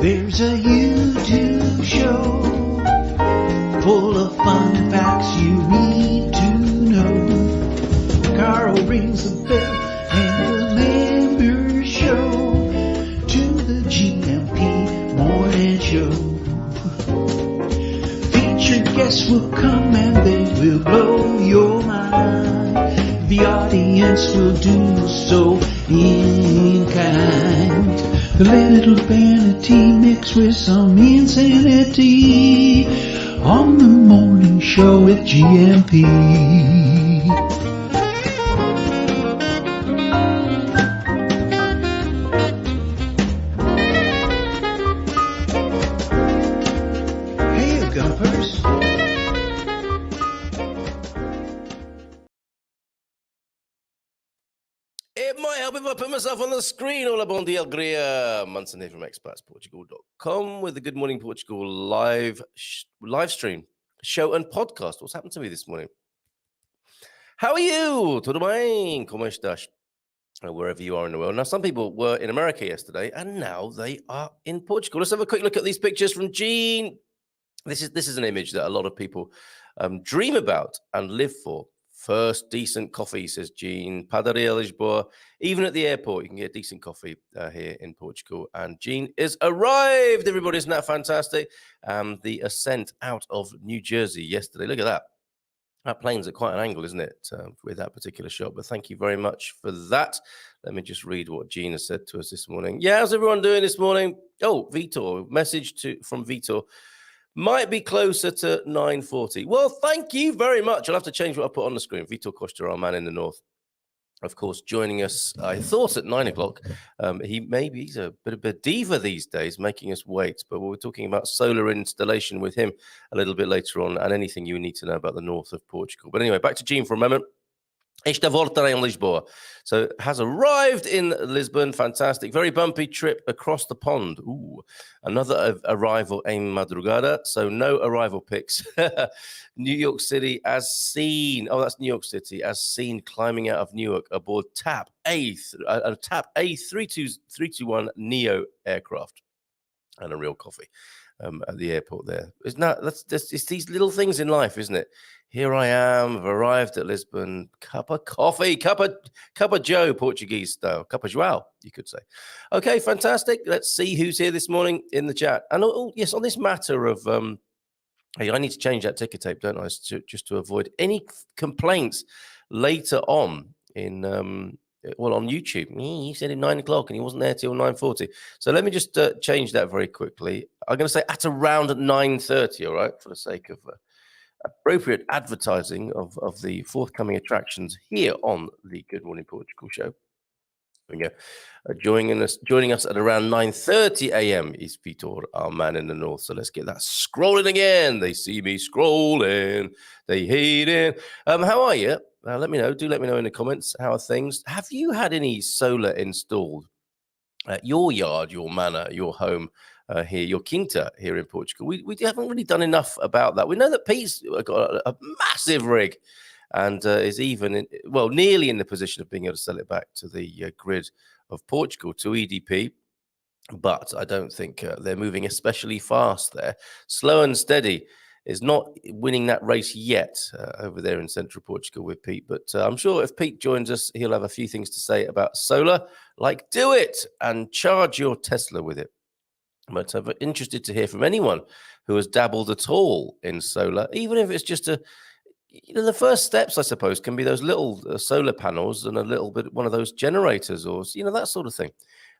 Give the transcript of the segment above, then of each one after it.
There's a YouTube show full of fun facts you need to know. Carl rings the bell and the members show to the GMP morning show. Featured guests will come and they will blow your mind. The audience will do so in kind. The little vanity mixed with some insanity on the morning show with GMP. Hey, Gumpers. It might help if I put myself on the screen. Hola, bon dia, Gria. Munson here from expatsportugal.com with the Good Morning Portugal live stream, show and podcast. What's happened to me this morning? How are you? Tudo bem? Como estás? Wherever you are in the world. Now, some people were in America yesterday, and now they are in Portugal. Let's have a quick look at these pictures from Jean. This is an image that a lot of people dream about and live for. First decent coffee, says Jean. Padaria Lisboa. Even at the airport, you can get decent coffee here in Portugal. And Jean is arrived, everybody. Isn't that fantastic? The ascent out of New Jersey yesterday. Look at that. That plane's at quite an angle, isn't it, with that particular shot? But thank you very much for that. Let me just read what Jean has said to us this morning. Yeah, how's everyone doing this morning? Oh, Vitor. Message from Vitor. Might be closer to 9:40. Well, thank you very much. I'll have to change what I put on the screen. Vitor Costa, our man in the north, of course, joining us, I thought, at 9 o'clock. He's a bit of a diva these days, making us wait. But we're talking about solar installation with him a little bit later on and anything you need to know about the north of Portugal. But anyway, back to Jean for a moment. Esta volta em Lisboa. So has arrived in Lisbon. Fantastic. Very bumpy trip across the pond. Ooh, another arrival in Madrugada. So no arrival pics. New York City as seen. Oh, that's New York City as seen climbing out of Newark aboard TAP A321 Neo aircraft. And a real coffee at the airport there. Isn't that, it's these little things in life, isn't it? Here I am, I've arrived at Lisbon, cup of coffee, cup of Joe, Portuguese style, cup of Joao, you could say. Okay, fantastic. Let's see who's here this morning in the chat. And yes, on this matter of, hey, I need to change that ticker tape, don't I, just to avoid any complaints later on in, on YouTube. He said at 9 o'clock and he wasn't there till 9:40. So let me just change that very quickly. I'm going to say at around 9:30, all right, for the sake of appropriate advertising of the forthcoming attractions here on the Good Morning Portugal show. There we go. Joining us at around 9:30 a.m. is Vitor, our man in the north. So let's get that scrolling again. They see me scrolling. They hate it. How are you? Let me know. Do let me know in the comments. How are things? Have you had any solar installed at your yard, your manor, your home here, your quinta here in Portugal? We haven't really done enough about that. We know that Pete's got a massive rig and is even, nearly in the position of being able to sell it back to the grid of Portugal, to EDP. But I don't think they're moving especially fast there. Slow and steady is not winning that race yet over there in central Portugal with Pete. But I'm sure if Pete joins us, he'll have a few things to say about solar, like do it and charge your Tesla with it. But I'm interested to hear from anyone who has dabbled at all in solar, even if it's just the first steps, I suppose, can be those little solar panels and a little bit one of those generators or, that sort of thing.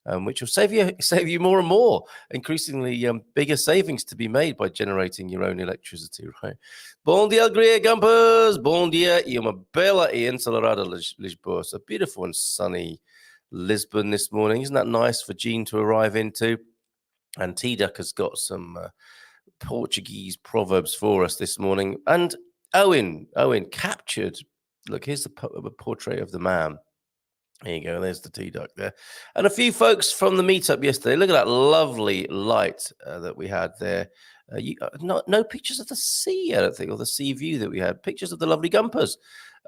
Which will save you more and more, increasingly bigger savings to be made by generating your own electricity, right? Bom dia, Alegria Gumpers. Bom dia e uma bela e ensolarada Lisboa. So beautiful and sunny Lisbon this morning. Isn't that nice for Jean to arrive into? And T-Duck has got some Portuguese proverbs for us this morning. And Owen captured. Look, here's the portrait of the man. There you go. There's the T-Duck there. And a few folks from the meetup yesterday. Look at that lovely light that we had there. No pictures of the sea, I don't think, or the sea view that we had. Pictures of the lovely Gumpers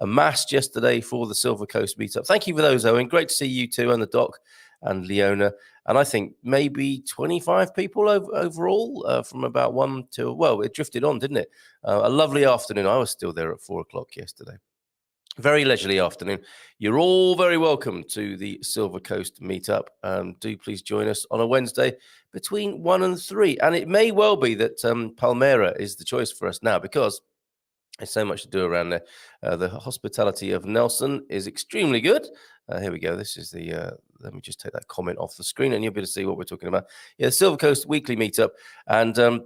amassed yesterday for the Silver Coast meetup. Thank you for those, Owen. Great to see you too, and the doc and Leona. And I think maybe 25 people overall from about 1 till, well, it drifted on, didn't it? A lovely afternoon. I was still there at 4 o'clock yesterday. Very leisurely afternoon. You're all very welcome to the Silver Coast meetup. Do please join us on a Wednesday between 1 and 3. And it may well be that Palmera is the choice for us now, because there's so much to do around there. The hospitality of Nelson is extremely good. Here we go. This is the, let me just take that comment off the screen and you'll be able to see what we're talking about. Yeah, the Silver Coast weekly meetup. And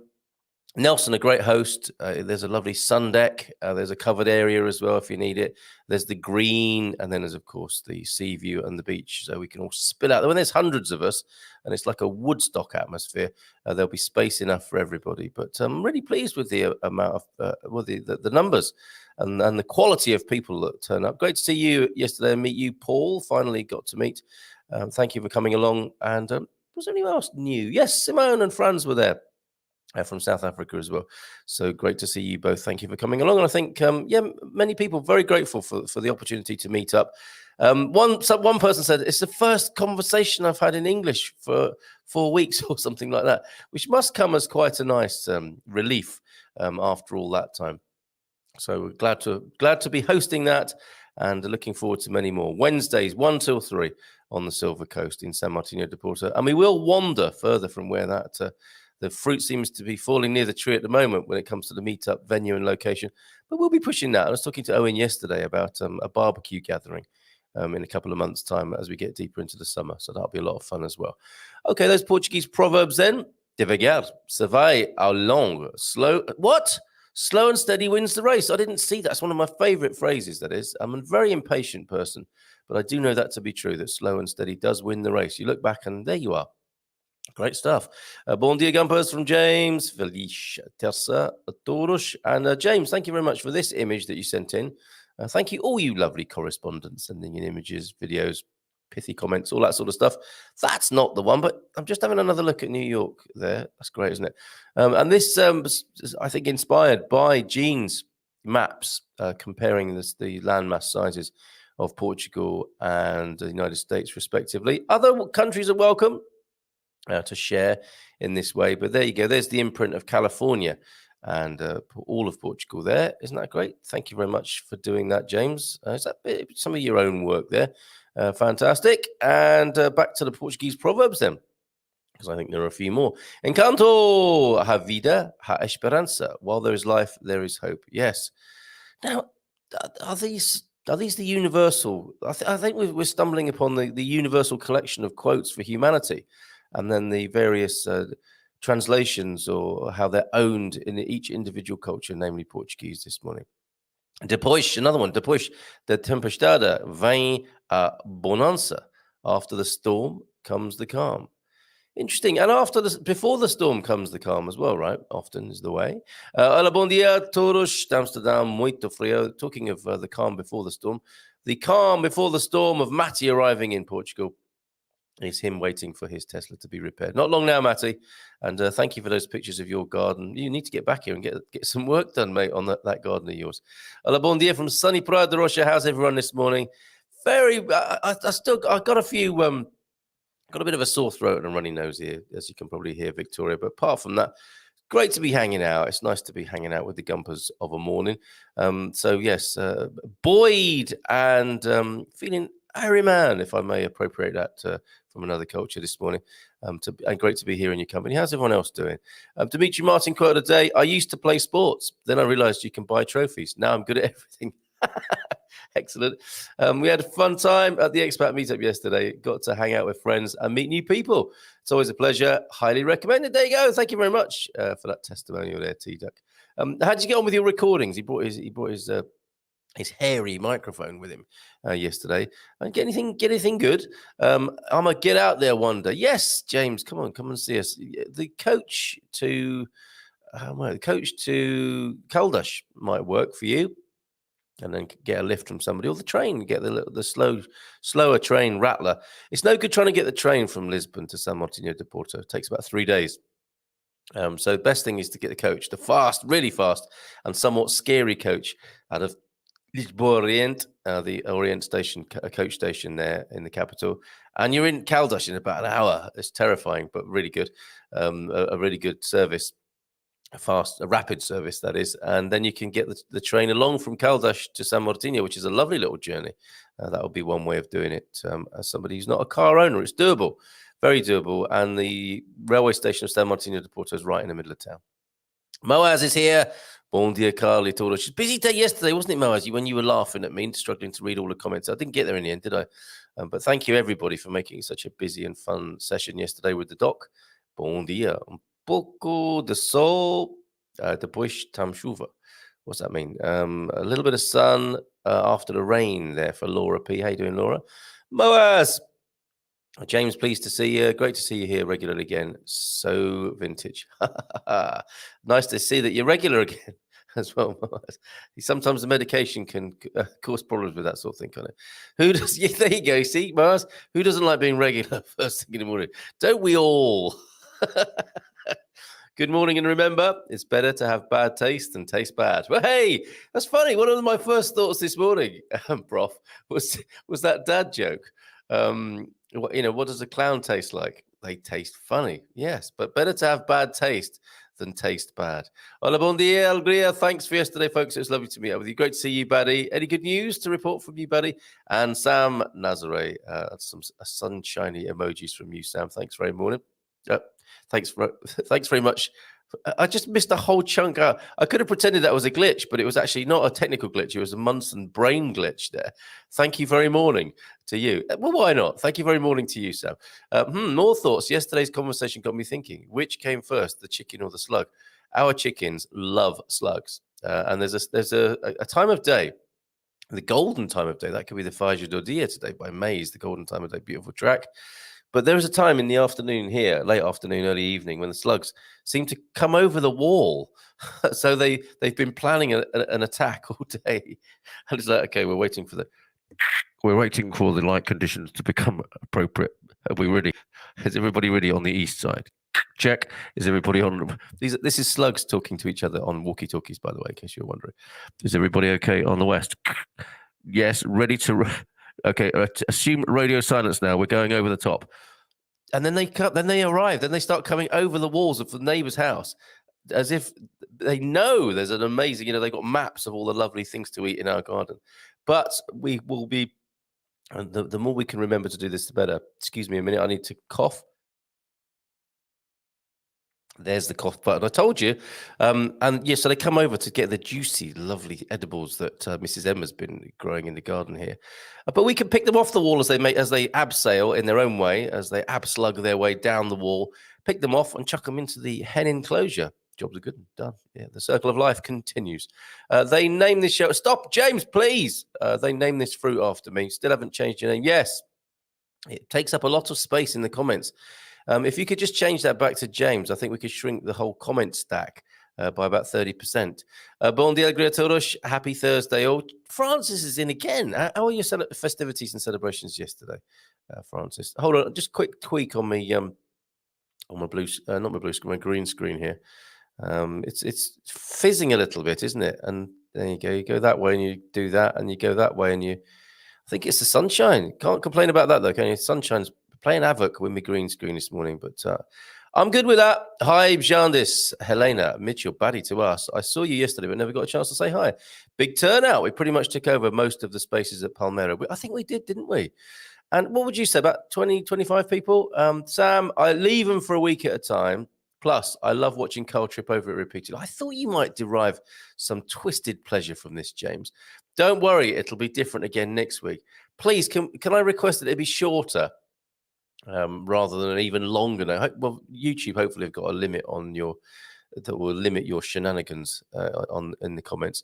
Nelson, a great host. There's a lovely sun deck. There's a covered area as well if you need it. There's the green, and then there's, of course, the sea view and the beach. So we can all spill out. When there's hundreds of us, and it's like a Woodstock atmosphere, there'll be space enough for everybody. But I'm really pleased with the amount of, the numbers and the quality of people that turn up. Great to see you yesterday and meet you, Paul. Finally got to meet. Thank you for coming along. And was there anyone else new? Yes, Simone and Franz were there. From South Africa as well. So great to see you both. Thank you for coming along. And I think, many people very grateful for the opportunity to meet up. One person said, it's the first conversation I've had in English for 4 weeks or something like that, which must come as quite a nice relief after all that time. So we're glad to be hosting that and looking forward to many more. Wednesdays, 1 till 3 on the Silver Coast in San Martino de Porto. And we will wander further from where that the fruit seems to be falling near the tree at the moment when it comes to the meetup venue and location. But we'll be pushing that. I was talking to Owen yesterday about a barbecue gathering in a couple of months' time as we get deeper into the summer. So that'll be a lot of fun as well. Okay, those Portuguese proverbs then. Devagar, se vai ao longo. Slow and steady wins the race. I didn't see that. That's one of my favorite phrases, that is. I'm a very impatient person, but I do know that to be true, that slow and steady does win the race. You look back and there you are. Great stuff. Bom dia, Gumpers, from James. Feliz terça a todos. And James, thank you very much for this image that you sent in. Thank you, all you lovely correspondents sending in images, videos, pithy comments, all that sort of stuff. That's not the one, but I'm just having another look at New York there. That's great, isn't it? And this is, I think, inspired by Jean's maps comparing the landmass sizes of Portugal and the United States, respectively. Other countries are welcome to share in this way, but there you go. There's the imprint of California and all of Portugal there. Isn't that great? Thank you very much for doing that, James. Is that some of your own work there? Fantastic. And back to the Portuguese proverbs then, because I think there are a few more. Encanto, ha vida, ha esperança. While there is life, there is hope. Yes. Now, are these the universal? I think we're stumbling upon the universal collection of quotes for humanity, and then the various translations or how they're owned in each individual culture, namely Portuguese this morning. Depois, another one. Depois da tempestade vem a bonança. After the storm comes the calm. Interesting. And before the storm comes the calm as well, right? Often is the way. Olá, bom dia, todos. Amsterdam, muito frio. Talking of the calm before the storm. The calm before the storm of Matty arriving in Portugal is him waiting for his Tesla to be repaired. Not long now, Matty. And thank you for those pictures of your garden. You need to get back here and get some work done, mate, on that garden of yours. Olá, bom dia from sunny Praia de Rocha. How's everyone this morning? I got a few, got a bit of a sore throat and a runny nose here, as you can probably hear, Victoria. But apart from that, great to be hanging out. It's nice to be hanging out with the Gumpers of a morning. So yes, buoyed and feeling airy man, if I may appropriate that from another culture this morning. And great to be here in your company. How's everyone else doing? Dimitri Martin quote of the day: I used to play sports. Then I realized you can buy trophies. Now I'm good at everything. Excellent. We had a fun time at the Expat meetup yesterday. Got to hang out with friends and meet new people. It's always a pleasure. Highly recommended. There you go. Thank you very much for that testimonial there, T-Duck. How did you get on with your recordings? He brought his hairy microphone with him yesterday. And get anything good? I'm gonna get out there one day. Yes, James, come and see us. The coach to Caldas might work for you. And then get a lift from somebody, or the train, get the slower train rattler. It's no good trying to get the train from Lisbon to San Martino de Porto. It takes about 3 days. So the best thing is to get the coach, the fast, really fast, and somewhat scary coach out of Lisboa Orient, the Orient station, coach station there in the capital. And you're in Caldas in about an hour. It's terrifying, but really good. A really good service. A rapid service, that is. And then you can get the train along from Caldas to San Martino, which is a lovely little journey. That would be one way of doing it. As somebody who's not a car owner, it's doable, very doable. And the railway station of San Martino de Porto is right in the middle of town. Moaz is here. Bon dia, Carly Toro. She's busy day yesterday, wasn't it, Moaz? When you were laughing at me and struggling to read all the comments. I didn't get there in the end, did I? But thank you, everybody, for making such a busy and fun session yesterday with the doc. Bon dia. Un pouco de sol, depois tam chuva. What's that mean? A little bit of sun after the rain there for Laura P. How you doing, Laura? Moaz! James, pleased to see you. Great to see you here regularly again. So vintage. Nice to see that you're regular again as well. Sometimes the medication can cause problems with that sort of thing, can't it? Who does? Yeah, there you go. See, Mars. Who doesn't like being regular first thing in the morning? Don't we all? Good morning, and remember, it's better to have bad taste than taste bad. But hey, that's funny. One of my first thoughts this morning, Prof, was that dad joke. What does a clown taste like? They taste funny, yes, but better to have bad taste than taste bad. Hola, bon dia, Algria. Thanks for yesterday, folks. It was lovely to meet up with you. Great to see you, buddy. Any good news to report from you, buddy? And Sam Nazare, some sunshiny emojis from you, Sam. Thanks very much. Thanks very much. I just missed a whole chunk out. I could have pretended that was a glitch, but it was actually not a technical glitch. It was a Munson brain glitch there. Thank you very morning to you. Well, why not? Thank you very morning to you, Sam. More thoughts. Yesterday's conversation got me thinking, which came first, the chicken or the slug? Our chickens love slugs. And there's a time of day, the golden time of day. That could be the Faixa do Dia today by Maze, the golden time of day, beautiful track. But there is a time in the afternoon here, late afternoon, early evening, when the slugs seem to come over the wall. So they've been planning an attack all day. And it's like, okay, we're waiting for the light conditions to become appropriate. Are we ready? Is everybody ready on the east side? Check. Is everybody on? This is slugs talking to each other on walkie-talkies, by the way, in case you're wondering. Is everybody okay on the west? Yes, ready to... Okay, assume radio silence now. We're going over the top. And then they arrive. Then they start coming over the walls of the neighbor's house as if they know there's an amazing, they've got maps of all the lovely things to eat in our garden. But we will be, and the more we can remember to do this, the better. Excuse me a minute. I need to cough. There's the cough button. I told you. So they come over to get the juicy, lovely edibles that Mrs. Emma's been growing in the garden here. But we can pick them off the wall as they abseil in their own way, as they abslug their way down the wall, pick them off and chuck them into the hen enclosure. Jobs are good and done. Yeah, the circle of life continues. They name this show. Stop, James, please. They name this fruit after me. Still haven't changed your name. Yes, it takes up a lot of space in the comments. If you could just change that back to James, I think we could shrink the whole comment stack by about 30%. Bon dia, Todos. Happy Thursday, all. Francis is in again. How are your festivities and celebrations yesterday, Francis? Hold on, just quick tweak on me. On my blue, not my blue screen, my green screen here. It's fizzing a little bit, isn't it? And there you go. You go that way, and you do that, and you go that way, and I think it's the sunshine. Can't complain about that though, can you? Sunshine's playing havoc with my green screen this morning, but I'm good with that. Hi, Jandis, Helena, Mitchell, Buddy to us. I saw you yesterday, but never got a chance to say hi. Big turnout. We pretty much took over most of the spaces at Palmera. I think we did, didn't we? And what would you say, about 20, 25 people? Sam, I leave them for a week at a time. Plus, I love watching Carl trip over it repeatedly. I thought you might derive some twisted pleasure from this, James. Don't worry, it'll be different again next week. Please, can I request that it be shorter? Rather than even longer now. Well, YouTube hopefully have got a limit on that will limit your shenanigans in the comments.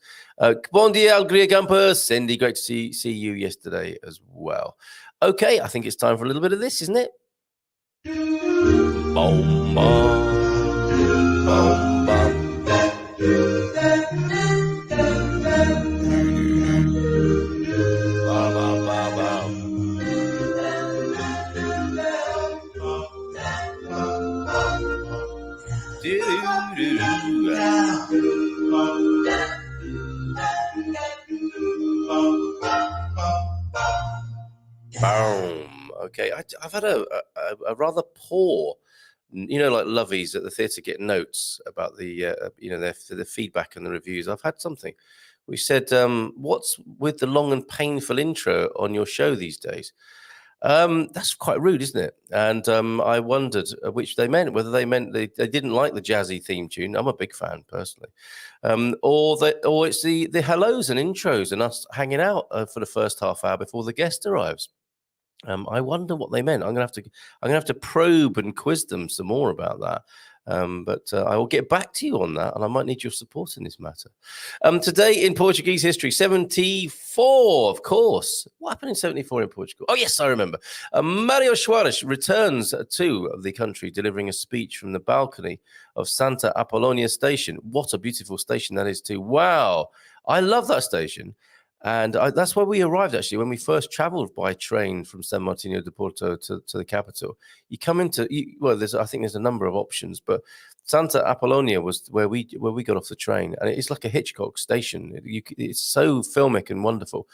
Bon dia, Algria Gumpers. Cindy, great to see you yesterday as well. Okay, I think it's time for a little bit of this, isn't it? Boom, boom, boom, boom. Okay, I've had a rather poor, like Lovies at the theatre get notes about the, the feedback and the reviews. I've had something. We said, what's with the long and painful intro on your show these days? That's quite rude, isn't it? And I wondered which they meant, whether they meant they didn't like the jazzy theme tune. I'm a big fan personally. Or it's the hellos and intros and us hanging out for the first half hour before the guest arrives. I wonder what they meant. I'm gonna have to probe and quiz them some more about that. But I will get back to you on that, and I might need your support in this matter. Today in Portuguese history, 74, of course. What happened in 74 in Portugal? Oh, yes, I remember. Mario Soares returns to the country, delivering a speech from the balcony of Santa Apollonia Station. What a beautiful station that is, too. Wow. I love that station. And that's where we arrived, actually, when we first traveled by train from San Martino de Porto to the capital. You come into, I think there's a number of options, but Santa Apollonia was where we got off the train. And it's like a Hitchcock station. It's so filmic and wonderful,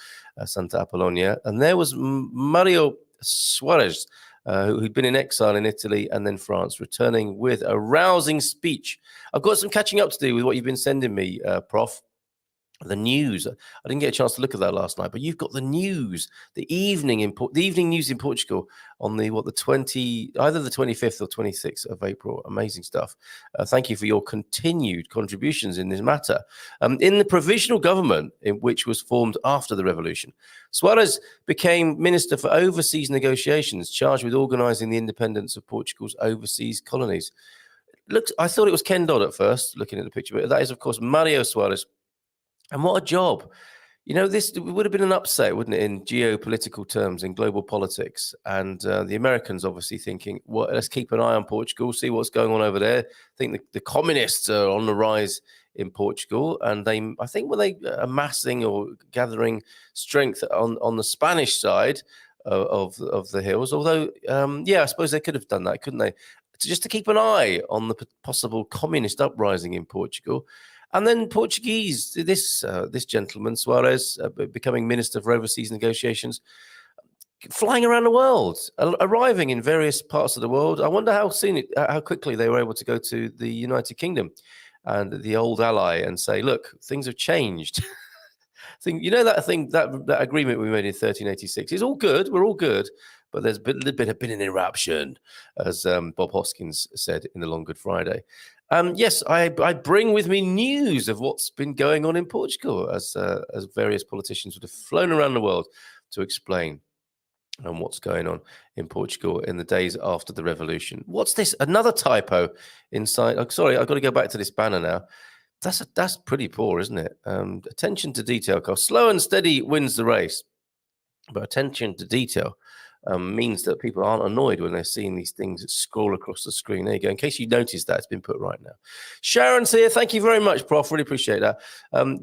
Santa Apollonia. And there was Mario Soares, who'd been in exile in Italy and then France, returning with a rousing speech. I've got some catching up to do with what you've been sending me, Prof. The news. I didn't get a chance to look at that last night, but you've got the news, the evening news in Portugal on either the 25th or 26th of April. Amazing stuff. Thank you for your continued contributions in this matter. In the provisional government, which was formed after the revolution, Soares became Minister for Overseas Negotiations, charged with organising the independence of Portugal's overseas colonies. I thought it was Ken Dodd at first, looking at the picture, but that is, of course, Mario Soares. And what a job. This would have been an upset, wouldn't it, in geopolitical terms, in global politics. And the Americans obviously thinking, well, let's keep an eye on Portugal, see what's going on over there. I think the communists are on the rise in Portugal. And I think were they amassing or gathering strength on the Spanish side of the hills? Although, I suppose they could have done that, couldn't they? Just to keep an eye on the possible communist uprising in Portugal. And then Portuguese, this gentleman, Soares, becoming Minister for Overseas Negotiations, flying around the world, arriving in various parts of the world. I wonder how quickly they were able to go to the United Kingdom and the old ally and say, look, things have changed. That agreement we made in 1386 is all good. We're all good. But there's been an eruption, as Bob Hoskins said in the Long Good Friday. Yes, I bring with me news of what's been going on in Portugal, as various politicians would have flown around the world to explain what's going on in Portugal in the days after the revolution. What's this? Another typo inside. Oh, sorry, I've got to go back to this banner now. That's pretty poor, isn't it? Attention to detail, Carl. Slow and steady wins the race, but attention to detail means that people aren't annoyed when they're seeing these things scroll across the screen. There you go. In case you noticed that, it's been put right now. Sharon's here. Thank you very much, Prof. Really appreciate that.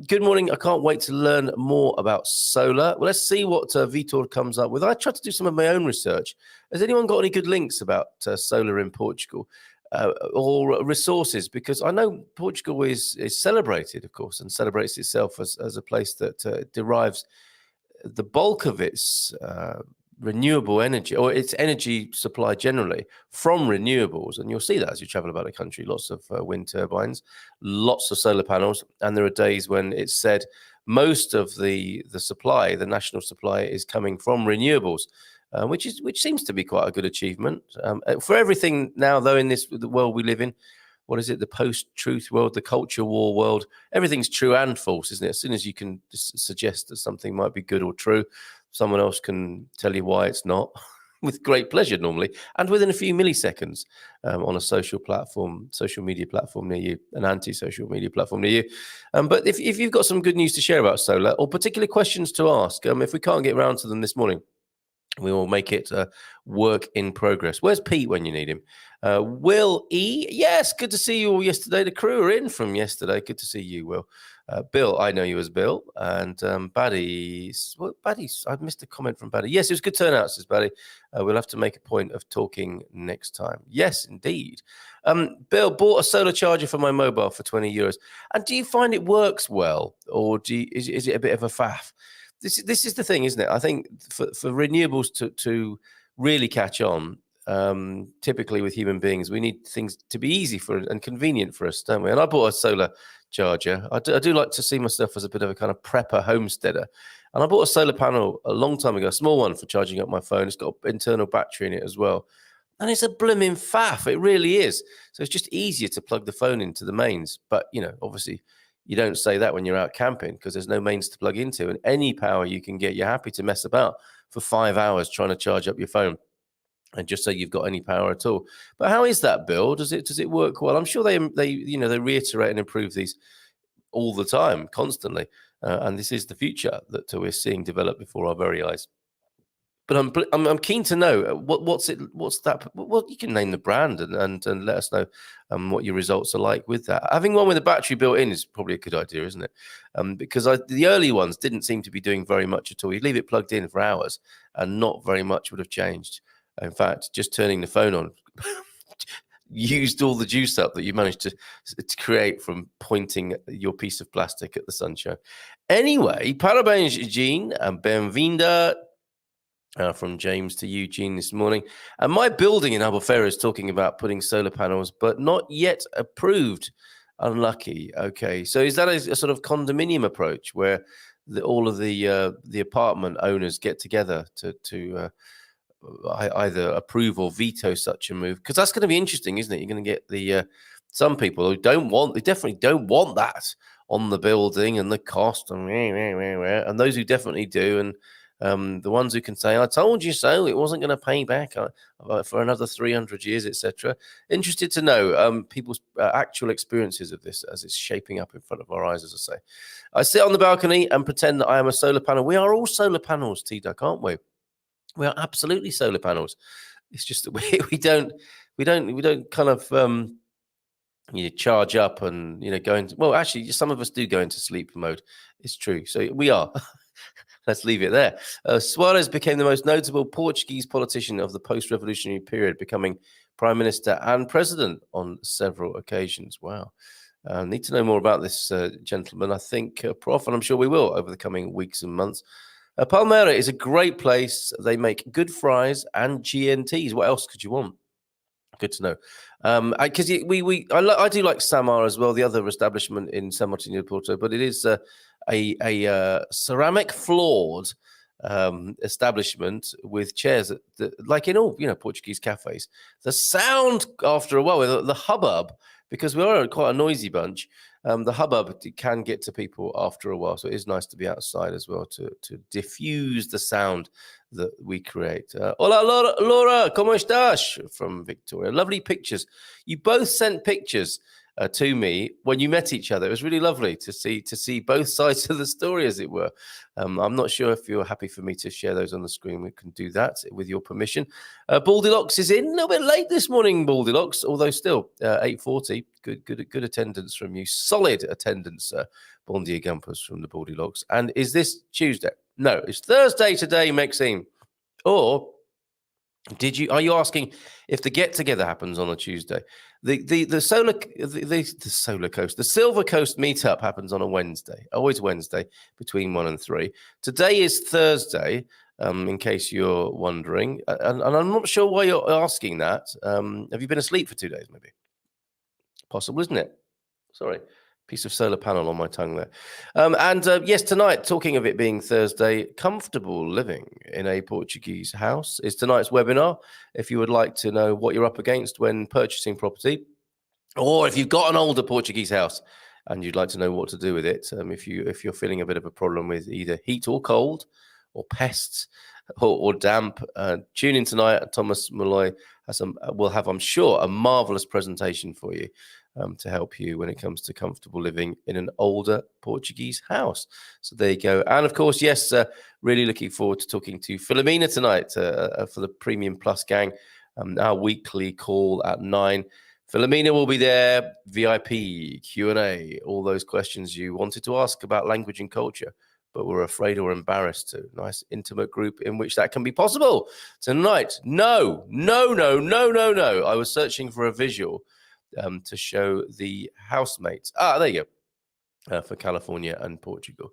Good morning. I can't wait to learn more about solar. Well, let's see what Vitor comes up with. I tried to do some of my own research. Has anyone got any good links about solar in Portugal? Or resources, because I know Portugal is celebrated, of course, and celebrates itself as a place that derives the bulk of its renewable energy, or its energy supply generally, from renewables. And you'll see that as you travel about the country, lots of wind turbines, lots of solar panels, and there are days when it's said most of the supply, the national supply, is coming from renewables. Which seems to be quite a good achievement for everything now, though. In the world we live in, what is it? The post-truth world, the culture war world. Everything's true and false, isn't it? As soon as you can suggest that something might be good or true, someone else can tell you why it's not, with great pleasure normally, and within a few milliseconds on a social media platform near you, an anti-social media platform near you. But if you've got some good news to share about solar, or particular questions to ask, if we can't get around to them this morning, we will make it work in progress. Where's Pete when you need him? Will E? Yes, good to see you all yesterday. The crew are in from yesterday. Good to see you, Will. Bill, I know you as Bill. And Baddy, I missed a comment from Baddy. Yes, it was a good turnout, says Baddy. We'll have to make a point of talking next time. Yes, indeed. Bill, bought a solar charger for my mobile for €20. And do you find it works well? Or is it a bit of a faff? This is the thing, isn't it? I think for renewables to really catch on, typically with human beings, we need things to be easy for and convenient for us, don't we? And I bought a solar charger. I do like to see myself as a bit of a kind of prepper homesteader. And I bought a solar panel a long time ago, a small one for charging up my phone. It's got an internal battery in it as well. And it's a blooming faff. It really is. So it's just easier to plug the phone into the mains. But, obviously, you don't say that when you're out camping because there's no mains to plug into. And any power you can get, you're happy to mess about for 5 hours trying to charge up your phone and just so you've got any power at all. But how is that, Bill? Does it work well? I'm sure they reiterate and improve these all the time, constantly. And this is the future that we're seeing develop before our very eyes. But I'm keen to know what's that? What you can name the brand and let us know what your results are like with that. Having one with a battery built in is probably a good idea, isn't it? Because the early ones didn't seem to be doing very much at all. You leave it plugged in for hours, and not very much would have changed. In fact, just turning the phone on used all the juice up that you managed to create from pointing your piece of plastic at the sunshine. Anyway, parabéns, Jean, and bem-vinda. From James to Eugene this morning. And my building in Albufeira is talking about putting solar panels, but not yet approved. Unlucky. Okay. So is that a sort of condominium approach where all of the apartment owners get together to either approve or veto such a move? Because that's going to be interesting, isn't it? You're going to get some people who definitely don't want that on the building and the cost and those who definitely do. And the ones who can say, I told you so, it wasn't going to pay back for another 300 years, etc. Interested to know people's actual experiences of this as it's shaping up in front of our eyes, as I say. I sit on the balcony and pretend that I am a solar panel. We are all solar panels, T-Duck, aren't we? We are absolutely solar panels. It's just that we don't kind of charge up and go into. Well, actually, some of us do go into sleep mode. It's true. So we are. Let's leave it there. Suarez became the most notable Portuguese politician of the post-revolutionary period, becoming prime minister and president on several occasions. Wow. Need to know more about this gentleman, I think, Prof, and I'm sure we will over the coming weeks and months. Palmeira is a great place. They make good fries and GNTs. What else could you want? Good to know. Because I do like Samar as well, the other establishment in San Martin de Porto, but it is a ceramic floored establishment with chairs like in all Portuguese cafes. The sound after a while, the hubbub, because we are quite a noisy bunch. The hubbub can get to people after a while, so it is nice to be outside as well to diffuse the sound that we create. Hola, Laura, ¿cómo estás? From Victoria. Lovely pictures. You both sent pictures to me when you met each other. It was really lovely to see both sides of the story, as it were. I'm not sure if you're happy for me to share those on the screen. We can do that with your permission. Baldilocks is in a little bit late this morning, Baldilocks, although still 8:40. Good attendance from you. Solid attendance, Bon dia Gumpers from the Baldilocks. And is this Tuesday? No, it's Thursday today, Maxine. Or are you asking if the get together happens on a Tuesday? The Silver Coast meetup happens on a Wednesday, always Wednesday between 1 and 3. Today is Thursday, in case you're wondering, and I'm not sure why you're asking that. Have you been asleep for 2 days? Maybe possible, isn't it? Sorry. Piece of solar panel on my tongue there. Yes, tonight, talking of it being Thursday, comfortable living in a Portuguese house is tonight's webinar. If you would like to know what you're up against when purchasing property, or if you've got an older Portuguese house and you'd like to know what to do with it, if you're feeling a bit of a problem with either heat or cold, or pests, or damp, tune in tonight. Thomas Malloy will have, I'm sure, a marvelous presentation for you. To help you when it comes to comfortable living in an older Portuguese house. So there you go. And of course, yes, really looking forward to talking to Philomena tonight for the Premium Plus gang, our weekly call at 9. Philomena will be there, VIP, Q&A, all those questions you wanted to ask about language and culture, but were afraid or embarrassed to. Nice intimate group in which that can be possible. Tonight, no. I was searching for a visual to show the housemates. There you go. for California and Portugal.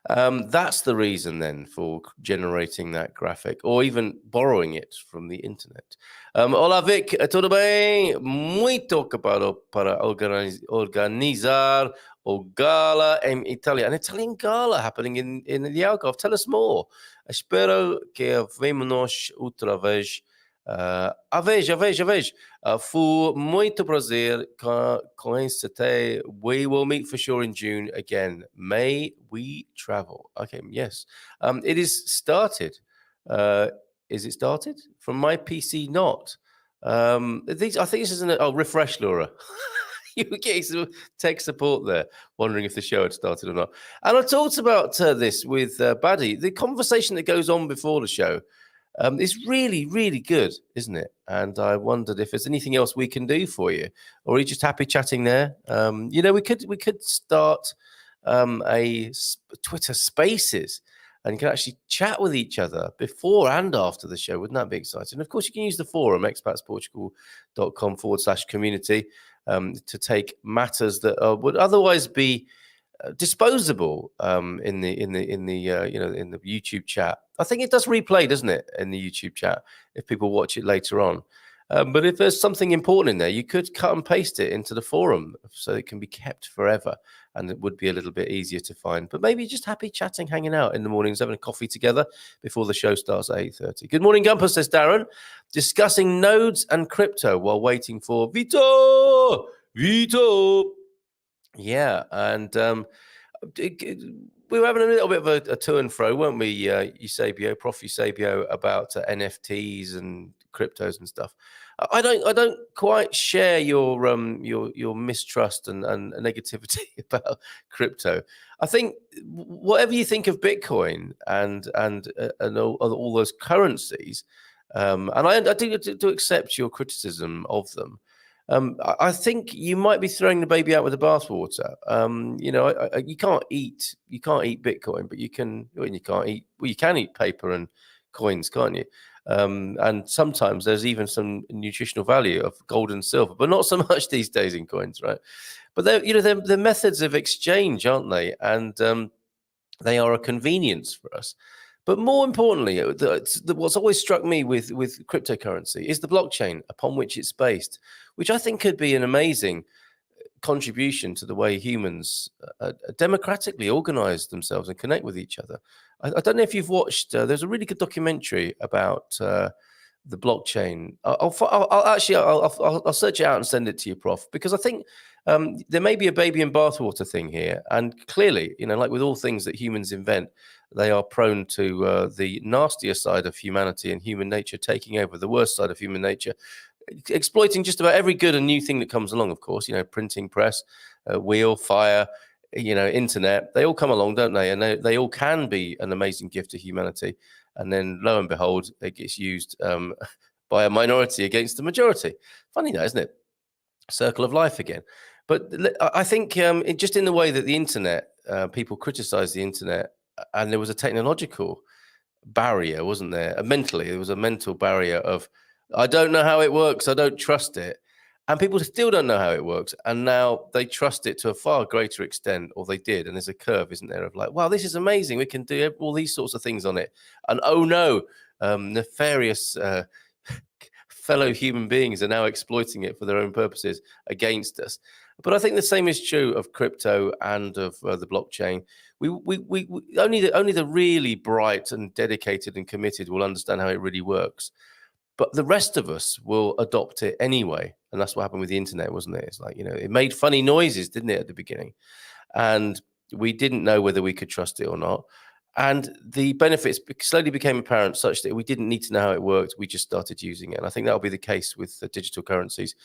That's the reason then for generating that graphic or even borrowing it from the internet. Olá, Vic, tudo bem? Muito ocupado para organizar o gala em Itália. An Italian gala happening in the Algarve. Tell us more. Espero que vemo-nos outra vez. A vez. For muito prazer conhecer. We will meet for sure in June again. May we travel? Okay, yes. It is started. Is it started? From my PC, not. I think this is refresh, Laura. You were getting some tech support there, wondering if the show had started or not. And I talked about this with Buddy. The conversation that goes on before the show is really, really good, isn't it? And I wondered if there's anything else we can do for you, or are you just happy chatting there? We could start a Twitter Spaces, and you can actually chat with each other before and after the show. Wouldn't that be exciting? And of course, you can use the forum, expatsportugal.com/community, to take matters that would otherwise be disposable in the YouTube chat. I think it does replay, doesn't it, in the YouTube chat if people watch it later on. But if there's something important in there, you could cut and paste it into the forum so it can be kept forever, and it would be a little bit easier to find. But maybe just happy chatting, hanging out in the mornings, having a coffee together before the show starts at 8:30. Good morning, Gumper, says Darren. Discussing nodes and crypto while waiting for Vito. Yeah, and we were having a little bit of a to and fro, weren't we, Prof. Eusebio, about NFTs and cryptos and stuff. I don't quite share your mistrust and negativity about crypto. I think whatever you think of Bitcoin and all those currencies, and I do accept your criticism of them. I think you might be throwing the baby out with the bathwater. You can't eat Bitcoin, but you can eat paper and coins, can't you? And sometimes there's even some nutritional value of gold and silver, but not so much these days in coins, right? But they're methods of exchange, aren't they? And they are a convenience for us. But more importantly, what's always struck me with cryptocurrency is the blockchain upon which it's based, which I think could be an amazing contribution to the way humans democratically organize themselves and connect with each other. I don't know if you've watched, there's a really good documentary about the blockchain. I'll search it out and send it to you, Prof, because I think there may be a baby in bathwater thing here. And clearly, like with all things that humans invent, they are prone to the nastier side of humanity and human nature taking over, the worst side of human nature, exploiting just about every good and new thing that comes along, of course, printing press, wheel, fire, internet, they all come along, don't they? And they all can be an amazing gift to humanity. And then lo and behold, it gets used by a minority against the majority. Funny that, isn't it? Circle of life again. But I think just in the way that the internet, people criticize the internet, and there was a technological barrier, wasn't there? Mentally, there was a mental barrier of, I don't know how it works, I don't trust it. And people still don't know how it works. And now they trust it to a far greater extent, or they did. And there's a curve, isn't there, of like, wow, this is amazing. We can do all these sorts of things on it. And oh no, nefarious fellow human beings are now exploiting it for their own purposes against us. But I think the same is true of crypto and of the blockchain. We only the really bright and dedicated and committed will understand how it really works. But the rest of us will adopt it anyway. And that's what happened with the internet, wasn't it? It's like, it made funny noises, didn't it, at the beginning? And we didn't know whether we could trust it or not. And the benefits slowly became apparent such that we didn't need to know how it worked. We just started using it. And I think that'll be the case with the digital currencies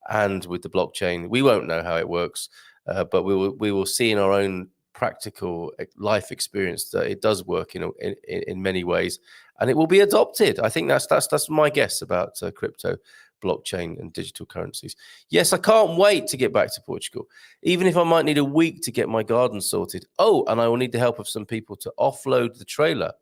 and with the blockchain. We won't know how it works, but we will see in our own practical life experience that it does work in many ways, and it will be adopted. I think that's my guess about crypto, blockchain, and digital currencies. Yes, I can't wait to get back to Portugal, even if I might need a week to get my garden sorted. Oh, and I will need the help of some people to offload the trailer.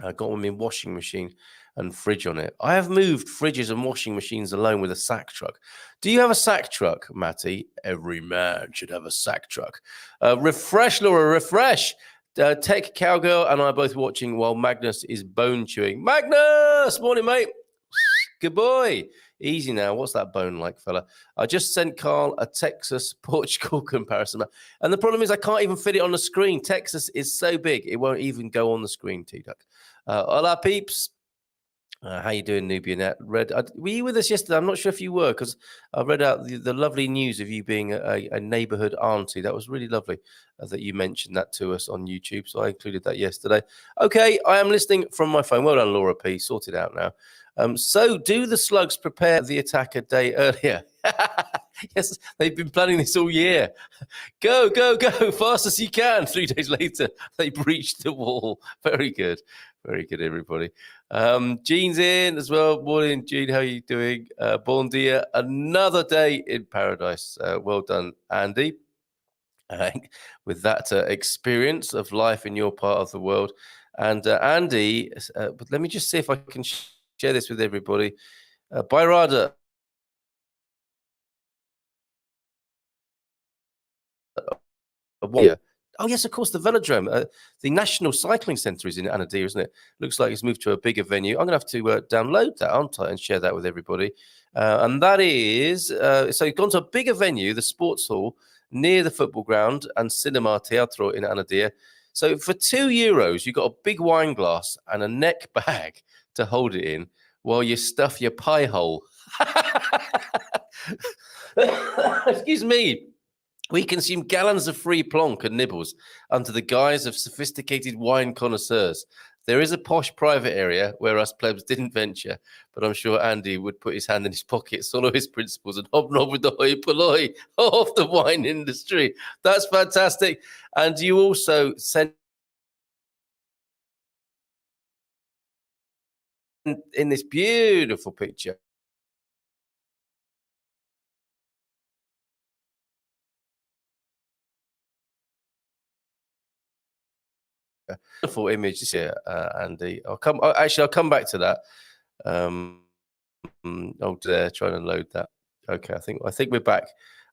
I got my washing machine and fridge on it. I have moved fridges and washing machines alone with a sack truck. Do you have a sack truck, Matty? Every man should have a sack truck. Refresh, Laura, refresh. Tech Cowgirl and I are both watching while Magnus is bone chewing. Magnus! Morning, mate. Good boy. Easy now. What's that bone like, fella? I just sent Carl a Texas-Portugal comparison. And the problem is I can't even fit it on the screen. Texas is so big, it won't even go on the screen, T-Duck. Hola, peeps. How you doing, Nubianette? Were you with us yesterday? I'm not sure if you were, because I read out the lovely news of you being a neighborhood auntie. That was really lovely that you mentioned that to us on YouTube, so I included that yesterday. Okay, I am listening from my phone. Well done, Laura P. Sorted out now. So do the Slugs prepare the attack a day earlier? Yes, they've been planning this all year. Go, go, go, fast as you can. 3 days later, they breached the wall. Very good. Very good, everybody. Jean's in as well. Morning, Jean. How are you doing? Bon dia. Another day in paradise. Well done, Andy. With that experience of life in your part of the world. And Andy, but let me just see if I can share this with everybody. Bayrada. Oh, yes, of course, the Velodrome. The National Cycling Centre is in Anadia, isn't it? Looks like it's moved to a bigger venue. I'm going to have to download that, aren't I, and share that with everybody. And that is, so you've gone to a bigger venue, the sports hall, near the football ground and cinema teatro in Anadia. So for €2, you've got a big wine glass and a neck bag to hold it in while you stuff your pie hole. Excuse me. We consume gallons of free plonk and nibbles under the guise of sophisticated wine connoisseurs. There is a posh private area where us plebs didn't venture, but I'm sure Andy would put his hand in his pocket, follow his principles, and hobnob with the hoi polloi of the wine industry. That's fantastic. And you also sent in this beautiful picture wonderful image here, Andy. I'll come back to that. There, trying to load that. Okay, I think we're back.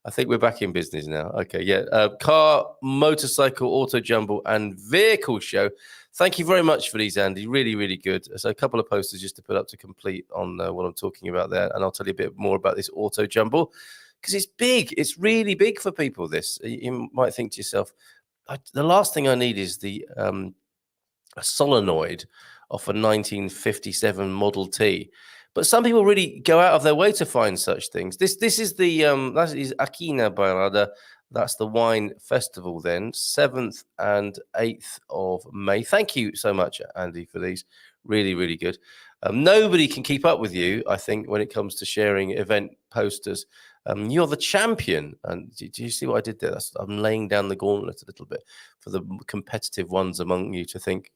I think we're back in business now. Okay, yeah. Car, motorcycle, auto jumble, and vehicle show. Thank you very much for these, Andy. Really, really good. So a couple of posters just to put up to complete on what I'm talking about there, and I'll tell you a bit more about this auto jumble because it's big. It's really big for people. This you might think to yourself, the last thing I need is a solenoid off a 1957 Model T. But some people really go out of their way to find such things. This is the that is Aquina Bayrada. That's the wine festival then, 7th and 8th of May. Thank you so much, Andy, for these. Really, really good. Nobody can keep up with you, I think, when it comes to sharing event posters. You're the champion. And do you see what I did there? I'm laying down the gauntlet a little bit for the competitive ones among you to think,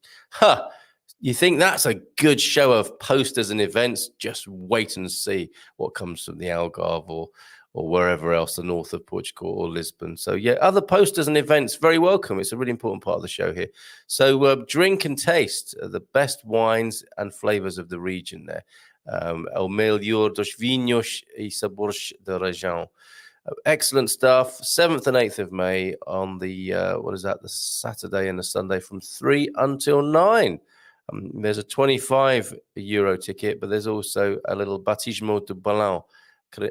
you think that's a good show of posters and events? Just wait and see what comes from the Algarve or wherever else, the north of Portugal or Lisbon. So, yeah, other posters and events, very welcome. It's a really important part of the show here. So, drink and taste the best wines and flavors of the region there. El melhor dos vinhos e sabores da região. Excellent stuff. 7th and 8th of May on the, the Saturday and the Sunday from 3 until 9. There's a €25 ticket, but there's also a little baptismo de ballon.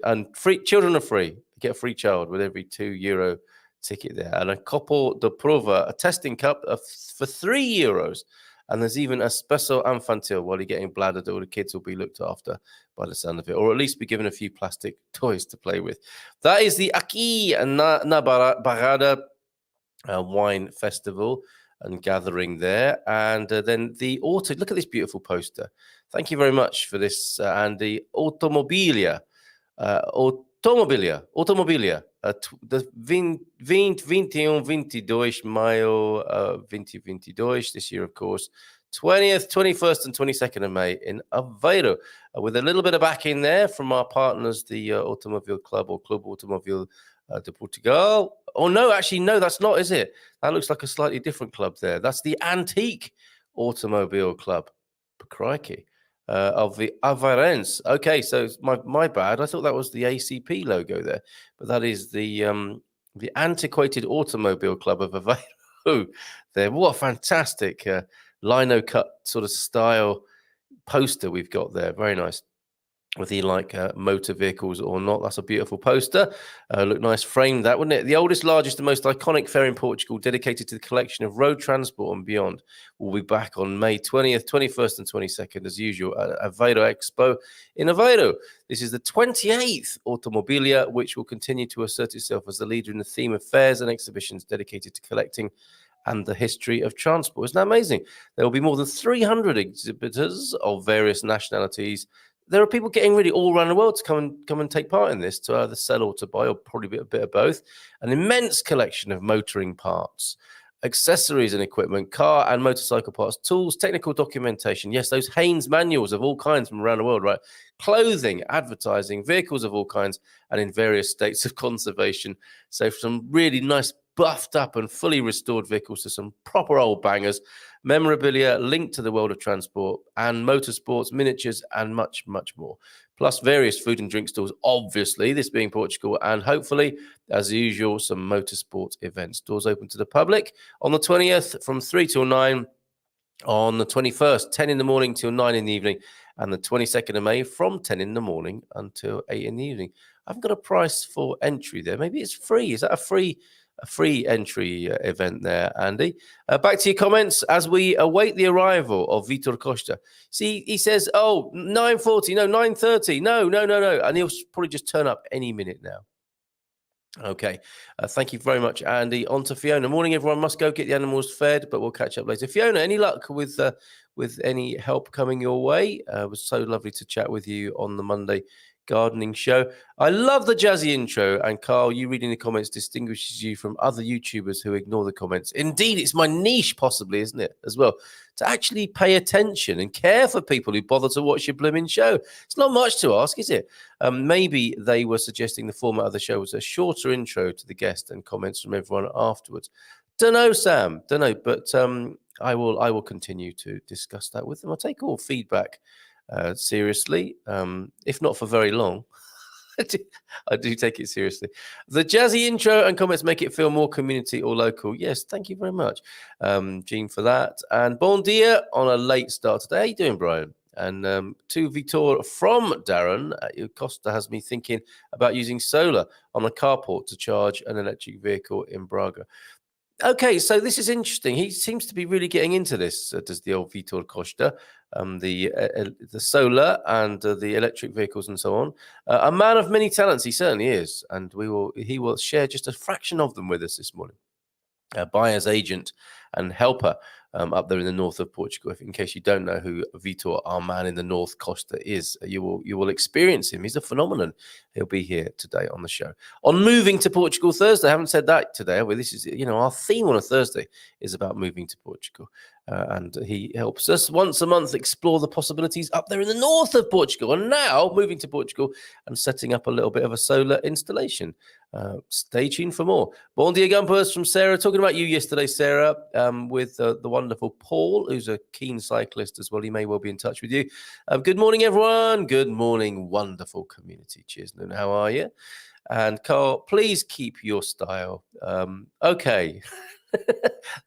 And free children are free. You get a free child with every €2 ticket there. And a copo de prova, a testing cup for €3. And there's even a espresso infantil while you're getting bladdered. All the kids will be looked after by the sound of it, or at least be given a few plastic toys to play with. That is the Aqui na Barada wine festival and gathering there. And then the auto, look at this beautiful poster. Thank you very much for this, Andy. Automobilia. The 21-22 Maio 2022, this year, of course. 20th, 21st, and 22nd of May in Aveiro, with a little bit of backing there from our partners, the Automobile Club or Club Automobile de Portugal. Oh, no, actually, no, that's not, is it? That looks like a slightly different club there. That's the Antique Automobile Club. Crikey. of the Aveirense. Okay, so it's my bad. I thought that was the ACP logo there, but that is the Antiquated Automobile Club of Aveiro. There, what a fantastic lino cut sort of style poster we've got there. Very nice. Whether you like motor vehicles or not, that's a beautiful poster. Look nice framed, that, wouldn't it? The oldest, largest, and most iconic fair in Portugal, dedicated to the collection of road transport and beyond, will be back on May 20th, 21st, and 22nd, as usual, at Aveiro Expo in Aveiro. This is the 28th Automobilia, which will continue to assert itself as the leader in the theme of fairs and exhibitions dedicated to collecting and the history of transport. Isn't that amazing? There will be more than 300 exhibitors of various nationalities. There are people getting really all around the world to come and take part in this, to either sell or to buy, or probably a bit of both. An immense collection of motoring parts, accessories and equipment, car and motorcycle parts, tools, technical documentation. Yes, those Haynes manuals of all kinds from around the world, right? Clothing, advertising, vehicles of all kinds, and in various states of conservation. So some really nice buffed up and fully restored vehicles to some proper old bangers, memorabilia linked to the world of transport and motorsports, miniatures, and much, much more. Plus various food and drink stalls, obviously, this being Portugal, and hopefully, as usual, some motorsport events. Doors open to the public on the 20th from 3 till 9, on the 21st, 10 in the morning till 9 in the evening, and the 22nd of May from 10 in the morning until 8 in the evening. I haven't got a price for entry there. Maybe it's free. Is that a free entry event there, Andy? Back to your comments as we await the arrival of Vitor Costa. See, he says, 9:40, no, 9:30, no, and he'll probably just turn up any minute now. Okay, thank you very much, Andy. On to Fiona. Morning, everyone. Must go get the animals fed, but we'll catch up later. Fiona, any luck with any help coming your way? It was so lovely to chat with you on the Monday gardening show. I love the jazzy intro, and Carl, you reading the comments distinguishes you from other YouTubers who ignore the comments. Indeed, it's my niche, possibly, isn't it, as well, to actually pay attention and care for people who bother to watch your blooming show. It's not much to ask, is it? Maybe they were suggesting the format of the show was a shorter intro to the guest and comments from everyone afterwards. Don't know, Sam. Don't know, but I will continue to discuss that with them. I'll take all feedback seriously, if not for very long. I do take it seriously. The jazzy intro and comments make it feel more community or local. Yes, thank you very much, Gene, for that. And bon dia on a late start today. How you doing, Brian? And to Vitor from Darren, Costa has me thinking about using solar on a carport to charge an electric vehicle in Braga. Okay, so this is interesting. He seems to be really getting into this, does the old Vitor Costa, the solar and the electric vehicles and so on. A man of many talents, he certainly is, and he will share just a fraction of them with us this morning. Buyer's agent and helper up there in the north of Portugal. In case you don't know who Vitor, our man in the North Costa, is, you will experience him. He's a phenomenon. He'll be here today on the show. On moving to Portugal Thursday, I haven't said that today. Well, this is, our theme on a Thursday is about moving to Portugal. And he helps us once a month explore the possibilities up there in the north of Portugal. And now moving to Portugal and setting up a little bit of a solar installation. Stay tuned for more. Bon dia, Gumpers, from Sarah. Talking about you yesterday, Sarah, with the wonderful Paul, who's a keen cyclist as well. He may well be in touch with you. Good morning, everyone. Good morning, wonderful community. Cheers, Noon. How are you? And Carl, please keep your style. Okay.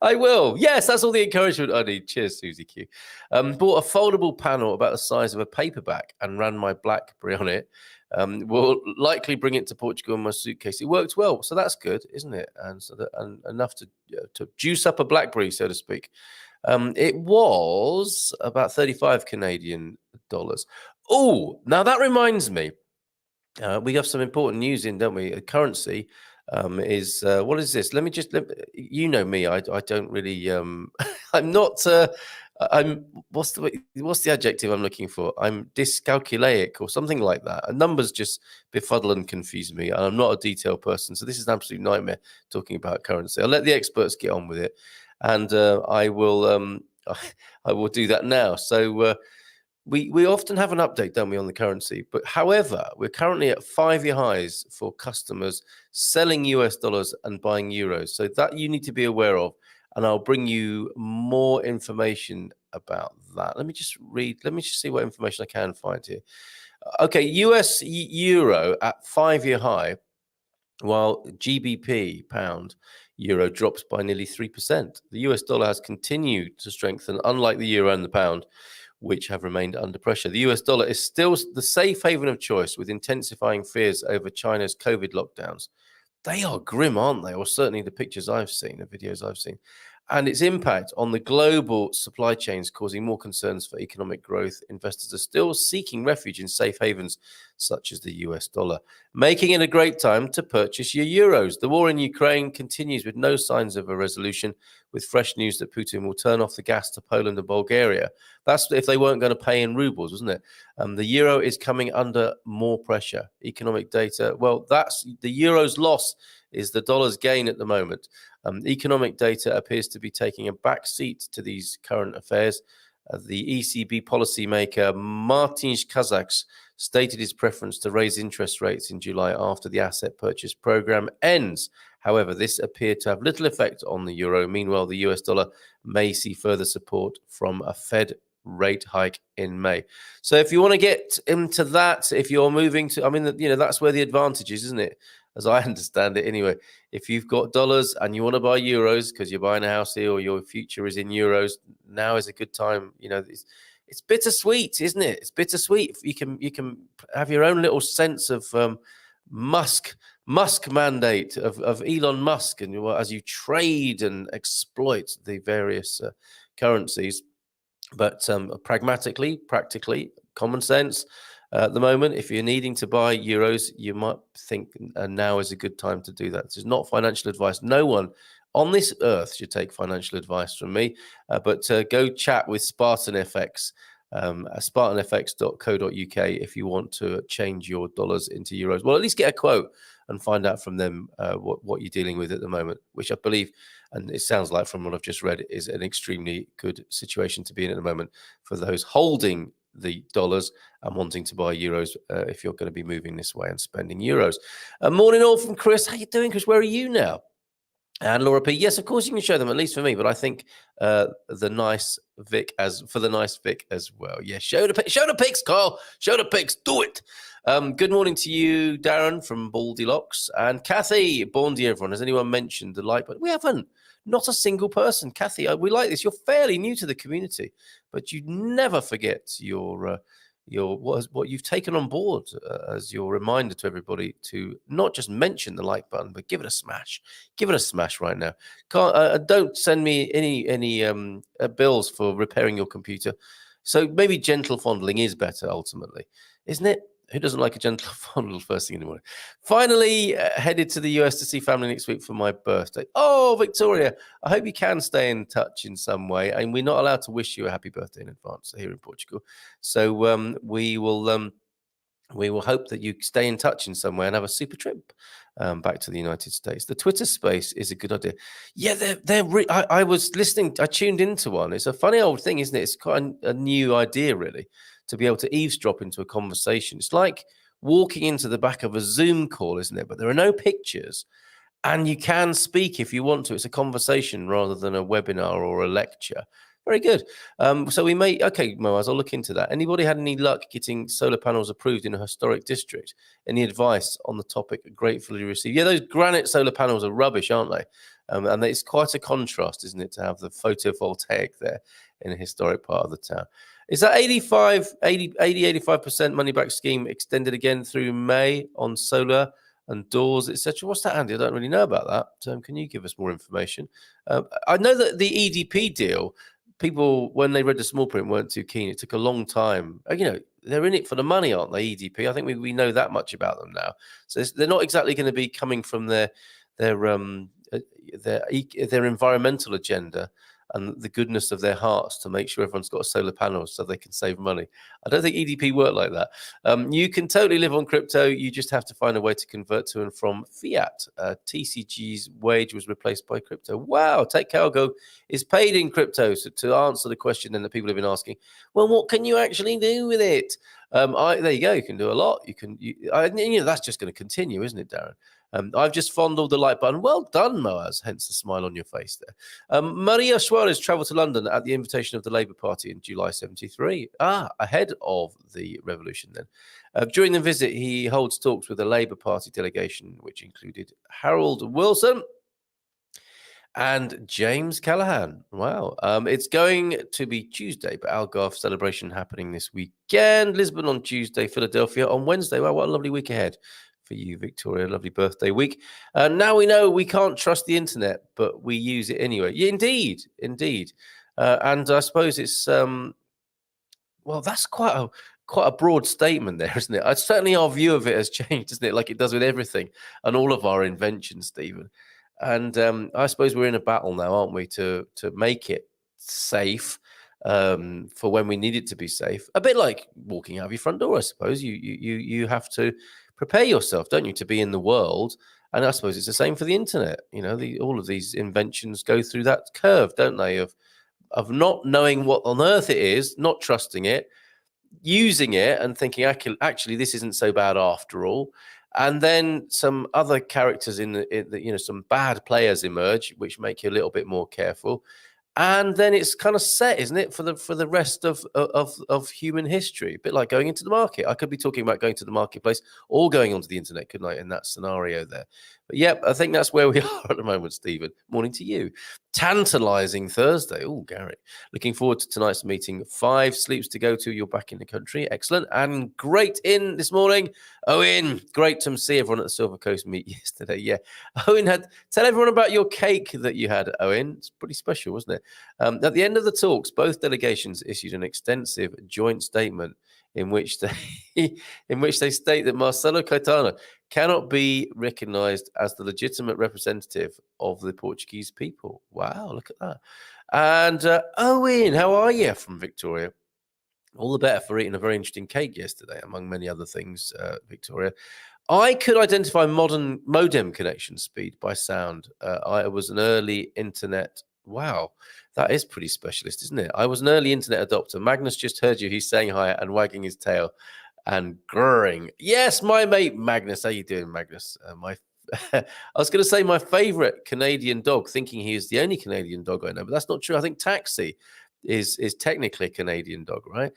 I will. Yes, that's all the encouragement I need. Cheers, Susie Q. Bought a foldable panel about the size of a paperback and ran my BlackBerry on it. Will likely bring it to Portugal in my suitcase. It worked well, so that's good, isn't it? And so and enough to juice up a BlackBerry, so to speak. It was about 35 Canadian dollars. Oh, now that reminds me. We have some important news in, don't we? Currency is what is this? Let me you know me. I don't really. I'm not. I'm what's the adjective I'm looking for? I'm dyscalculic or something like that. Numbers just befuddle and confuse me, and I'm not a detail person. So this is an absolute nightmare talking about currency. I'll let the experts get on with it, and I will. I will do that now. So. We often have an update, don't we, on the currency? But however, we're currently at 5-year highs for customers selling US dollars and buying euros. So that you need to be aware of. And I'll bring you more information about that. Let me just see what information I can find here. Okay, US euro at 5-year high, while GBP pound euro drops by nearly 3%. The US dollar has continued to strengthen, unlike the euro and the pound, which have remained under pressure. The US dollar is still the safe haven of choice, with intensifying fears over China's COVID lockdowns. They are grim, aren't they? Or certainly the pictures I've seen, the videos I've seen. And its impact on the global supply chains causing more concerns for economic growth. Investors are still seeking refuge in safe havens such as the US dollar, making it a great time to purchase your euros. The war in Ukraine continues with no signs of a resolution, with fresh news that Putin will turn off the gas to Poland and Bulgaria. That's if they weren't going to pay in rubles, wasn't it? The euro is coming under more pressure. Economic data, well, that's the euro's loss is the dollar's gain at the moment. Economic data appears to be taking a back seat to these current affairs. The ECB policymaker Martin Kazaks stated his preference to raise interest rates in July after the asset purchase program ends. However, this appeared to have little effect on the euro. Meanwhile, the US dollar may see further support from a Fed rate hike in May. So if you want to get into that, if you're moving to, I mean, that's where the advantage is, isn't it? As I understand it anyway. If you've got dollars and you want to buy euros because you're buying a house here or your future is in euros, now is a good time. It's bittersweet, isn't it? It's bittersweet. You can have your own little sense of Musk mandate of Elon Musk, and as you trade and exploit the various currencies. But pragmatically, practically, common sense. At the moment, if you're needing to buy euros, you might think now is a good time to do that. This is not financial advice. No one on this earth should take financial advice from me, but go chat with Spartan FX, spartanfx.co.uk if you want to change your dollars into euros. Well, at least get a quote and find out from them what you're dealing with at the moment, which I believe, and it sounds like from what I've just read, is an extremely good situation to be in at the moment for those holding the dollars and wanting to buy euros if you're going to be moving this way and spending euros. Morning all from Chris. How you doing, Chris? Where are you now? And Laura P. Yes, of course you can show them, at least for me, but I think the nice Vic as well. Yeah, show the pics, Carl. Show the pics. Do it. Good morning to you, Darren from Baldylocks, and Kathy. Bon dia, everyone. Has anyone mentioned the like button? We haven't. Not a single person. Kathy, we like this. You're fairly new to the community, but you never forget your what you've taken on board as your reminder to everybody to not just mention the like button, but give it a smash. Give it a smash right now. Don't send me any bills for repairing your computer. So maybe gentle fondling is better ultimately, isn't it? Who doesn't like a gentle fondle first thing in the morning? Finally, headed to the US to see family next week for my birthday. Oh, Victoria, I hope you can stay in touch in some way. And we're not allowed to wish you a happy birthday in advance here in Portugal. So we will hope that you stay in touch in some way and have a super trip back to the United States. The Twitter space is a good idea. Yeah, I was listening. I tuned into one. It's a funny old thing, isn't it? It's quite a new idea, really, to be able to eavesdrop into a conversation. It's like walking into the back of a Zoom call, isn't it? But there are no pictures and you can speak if you want to. It's a conversation rather than a webinar or a lecture. Very good. So we may, okay, Moaz, I'll look into that. Anybody had any luck getting solar panels approved in a historic district? Any advice on the topic? Gratefully received. Yeah, those granite solar panels are rubbish, aren't they? And it's quite a contrast, isn't it, to have the photovoltaic there in a historic part of the town. Is that 85% money back scheme extended again through May on solar and doors, etc.? What's that, Andy? I don't really know about that. Can you give us more information? I know that the EDP deal, people, when they read the small print, weren't too keen. It took a long time. They're in it for the money, aren't they, EDP? I think we know that much about them now. So they're not exactly going to be coming from their environmental agenda and the goodness of their hearts to make sure everyone's got a solar panel so they can save money. I don't think EDP work like that. You can totally live on crypto. You just have to find a way to convert to and from fiat. TCG's wage was replaced by crypto. Wow, Take Cargo is paid in crypto. So to answer the question then that people have been asking, well, what can you actually do with it? There you go. You can do a lot. That's just going to continue, isn't it, Darren? I've just fondled the like button. Well done, Moaz, hence the smile on your face there. Maria Suarez travelled to London at the invitation of the Labour Party in July 73. Ahead of the revolution then. During the visit, he holds talks with a Labour Party delegation, which included Harold Wilson and James Callaghan. Wow. It's going to be Tuesday, but Algarve celebration happening this weekend. Lisbon on Tuesday, Philadelphia on Wednesday. Wow, what a lovely week ahead for you, Victoria. Lovely birthday week. Now we know we can't trust the internet, but we use it anyway. Yeah, indeed. And I suppose it's, that's quite a broad statement there, isn't it? Certainly our view of it has changed, isn't it? Like it does with everything and all of our inventions, Stephen. And I suppose we're in a battle now, aren't we, to make it safe for when we need it to be safe. A bit like walking out of your front door, I suppose. You have to prepare yourself, don't you, to be in the world. And I suppose it's the same for the internet. All of these inventions go through that curve, don't they, of not knowing what on earth it is, not trusting it, using it and thinking, actually, this isn't so bad after all. And then some other characters some bad players emerge, which make you a little bit more careful. And then it's kind of set, isn't it, for the rest of human history? A bit like going into the market. I could be talking about going to the marketplace or going onto the internet, couldn't I, in that scenario there? But yep, I think that's where we are at the moment, Stephen. Morning to you. Tantalizing Thursday. Oh, Gary. Looking forward to tonight's meeting. 5 sleeps to go to. You're back in the country. Excellent. And great in this morning. Owen, great to see everyone at the Silver Coast meet yesterday. Yeah. Owen tell everyone about your cake that you had, Owen. It's pretty special, wasn't it? At the end of the talks, both delegations issued an extensive joint statement in which they state that Marcelo Caetano cannot be recognized as the legitimate representative of the Portuguese people. Wow, look at that. And Owen, how are you from Victoria? All the better for eating a very interesting cake yesterday, among many other things, Victoria. I could identify modern modem connection speed by sound. I was an early internet. Wow, that is pretty specialist, isn't it? I was an early internet adopter. Magnus just heard you. He's saying hi and wagging his tail and grrring. Yes, my mate Magnus. How you doing, Magnus? I was going to say my favorite Canadian dog, thinking he is the only Canadian dog I know, but that's not true. I think Taxi is technically a Canadian dog, right?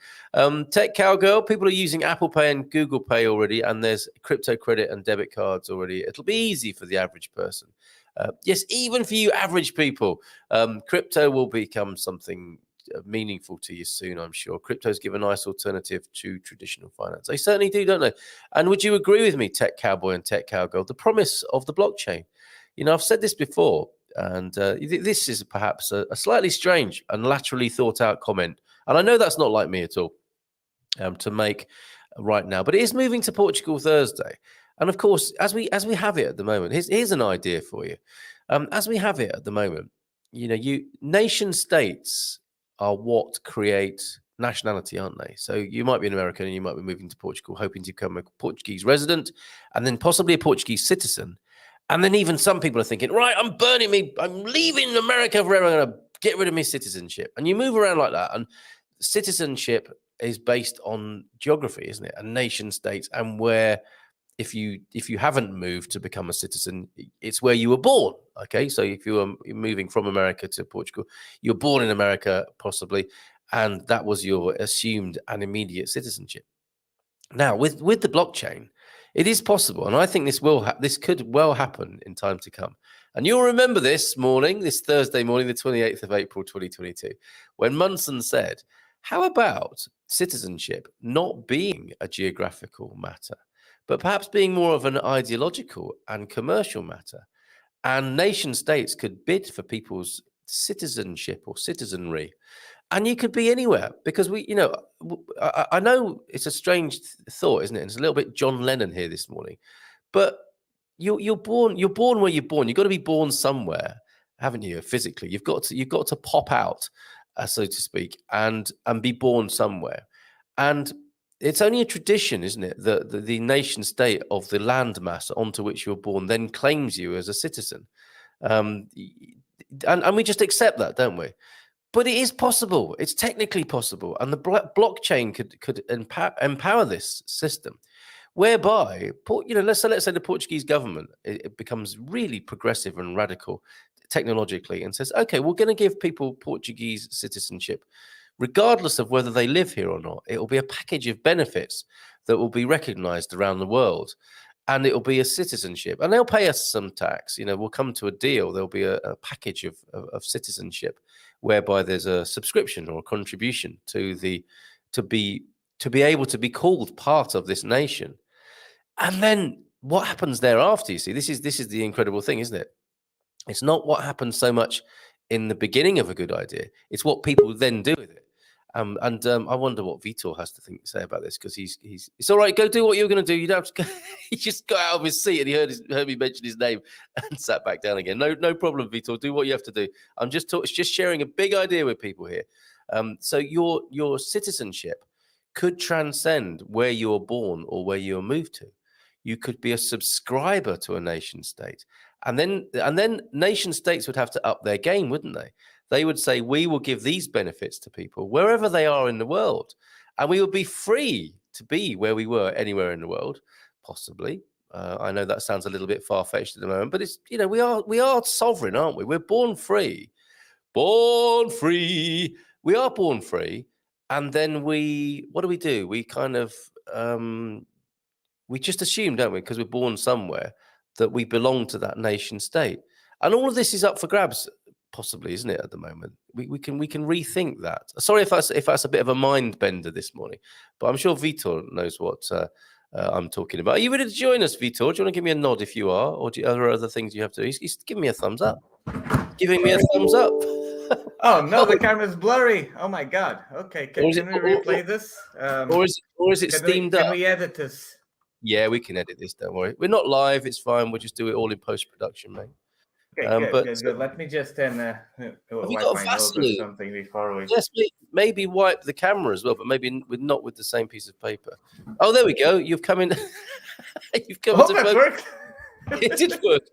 Tech Cowgirl, people are using Apple Pay and Google Pay already, and there's crypto credit and debit cards already. It'll be easy for the average person. Yes, even for you average people, crypto will become something meaningful to you soon, I'm sure. Cryptos give a nice alternative to traditional finance. They certainly do, don't they? And would you agree with me, Tech Cowboy and Tech Cowgirl, the promise of the blockchain? I've said this before, and this is perhaps a slightly strange and laterally thought out comment. And I know that's not like me at all to make right now, but it is moving to Portugal Thursday. And of course, as we have it at the moment, here's an idea for you. As we have it at the moment, nation states are what create nationality, aren't they? So you might be an American and you might be moving to Portugal, hoping to become a Portuguese resident and then possibly a Portuguese citizen. And then even some people are thinking, right, I'm leaving America forever. I'm going to get rid of my citizenship. And you move around like that. And citizenship is based on geography, isn't it? And nation states, and where if you haven't moved to become a citizen, it's where you were born. Okay, so if you're moving from America to Portugal, you're born in America possibly, and that was your assumed and immediate citizenship. Now, with the blockchain, it is possible, and I think this could well happen in time to come. And you'll remember this Thursday morning, the 28th of April, 2022, when Munson said, how about citizenship not being a geographical matter, but perhaps being more of an ideological and commercial matter? And nation states could bid for people's citizenship or citizenry. And you could be anywhere, because I know it's a strange thought, isn't it? It's a little bit John Lennon here this morning, but you're born where you're born. You've got to be born somewhere, haven't you? Physically, you've got to pop out, so to speak, and be born somewhere. And it's only a tradition, isn't it? The nation state of the landmass onto which you're born then claims you as a citizen, and we just accept that, don't we? But it is possible. It's technically possible, and the blockchain could empower this system, whereby let's say the Portuguese government it becomes really progressive and radical technologically, and says, okay, we're going to give people Portuguese citizenship, regardless of whether they live here or not. It will be a package of benefits that will be recognised around the world. And it'll be a citizenship, and they'll pay us some tax. We'll come to a deal. There'll be a package of citizenship, whereby there's a subscription or a contribution to be able to be called part of this nation. And then what happens thereafter? You see, this is the incredible thing, isn't it? It's not what happens so much in the beginning of a good idea. It's what people then do with it. I wonder what Vitor has to say about this, because he's it's all right. Go do what you're going to do. You don't have to go. He just got out of his seat and he heard me mention his name and sat back down again. No problem, Vitor. Do what you have to do. I'm just sharing a big idea with people here. So your citizenship could transcend where you're born or where you're moved to. You could be a subscriber to a nation state, and then nation states would have to up their game, wouldn't they? They would say, we will give these benefits to people wherever they are in the world, and we would be free to be where we were anywhere in the world, possibly. I know that sounds a little bit far-fetched at the moment, but it's we are sovereign, aren't we? We're born free. Born free. We are born free, and then what do? We kind of we just assume, don't we, because we're born somewhere, that we belong to that nation state, and all of this is up for grabs. Possibly, isn't it, at the moment? We can rethink that. Sorry if that's a bit of a mind bender this morning, but I'm sure Vitor knows what I'm talking about. Are you ready to join us, Vitor? Do you want to give me a nod if you are, or are there other things you have to do? He's giving me a thumbs up. Giving me a thumbs up. Oh no, the camera's blurry. Oh my god. Okay, can we replay this? Or is it steamed up? Can we edit this? Yeah, we can edit this. Don't worry. We're not live. It's fine. We'll just do it all in post-production, mate. Okay, good. Let me just wipe my nose or something before we... Yes, maybe wipe the camera as well, but maybe not with the same piece of paper. Oh, there we go. You've come in. You've come into that worked. It did work.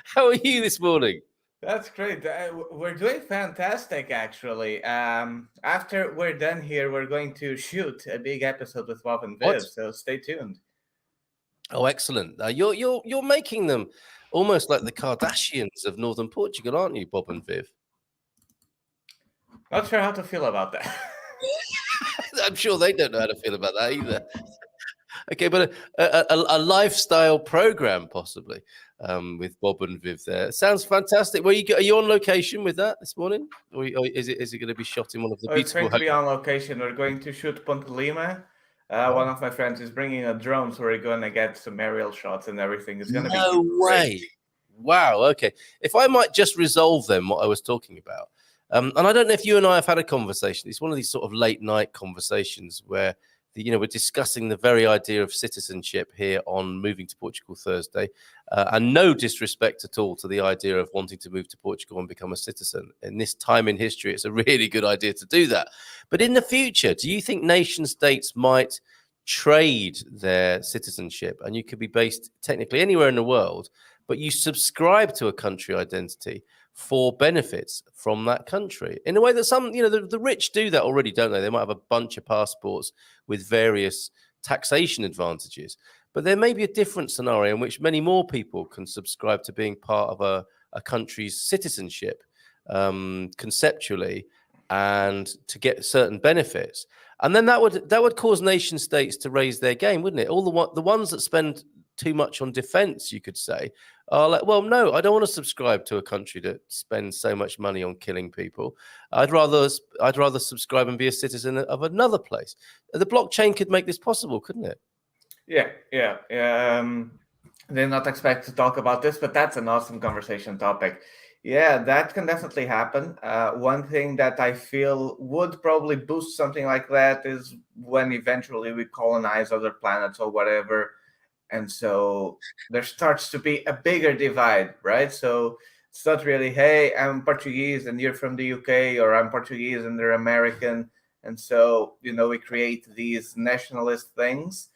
How are you this morning? That's great. We're doing fantastic, actually. After we're done here, we're going to shoot a big episode with Bob and Viv, so stay tuned. Oh, excellent. You're making them almost like the Kardashians of Northern Portugal, aren't you, Bob and Viv? Not sure how to feel about that. I'm sure they don't know how to feel about that either. Okay, but a lifestyle program possibly with Bob and Viv there. Sounds fantastic. Are you on location with that this morning, or is it going to be shot in one of the beautiful? It's going to be on location. We're going to shoot Ponte Lima. One of my friends is bringing a drone, so we're going to get some aerial shots and everything. It's going to be no way. Wow. Okay. If I might just resolve then what I was talking about, and I don't know if you and I have had a conversation. It's one of these sort of late night conversations where we're discussing the very idea of citizenship here on Moving to Portugal Thursday, and no disrespect at all to the idea of wanting to move to Portugal and become a citizen. In this time in history, it's a really good idea to do that. But in the future, do you think nation states might trade their citizenship, and you could be based technically anywhere in the world, but you subscribe to a country identity for benefits from that country in a way that some, the rich do that already, don't they? They might have a bunch of passports with various taxation advantages, but there may be a different scenario in which many more people can subscribe to being part of a country's citizenship conceptually, and to get certain benefits. And then that would cause nation states to raise their game, wouldn't it? All the ones that spend too much on defense, you could say, are like, well, no, I don't want to subscribe to a country that spends so much money on killing people. I'd rather subscribe and be a citizen of another place. The blockchain could make this possible, couldn't it? Yeah. Did not expect to talk about this, but that's an awesome conversation topic. Yeah, that can definitely happen. One thing that I feel would probably boost something like that is when eventually we colonize other planets or whatever. And so there starts to be a bigger divide, right? So it's not really, hey, I'm Portuguese and you're from the UK, or I'm Portuguese and they're American. And so, we create these nationalist things.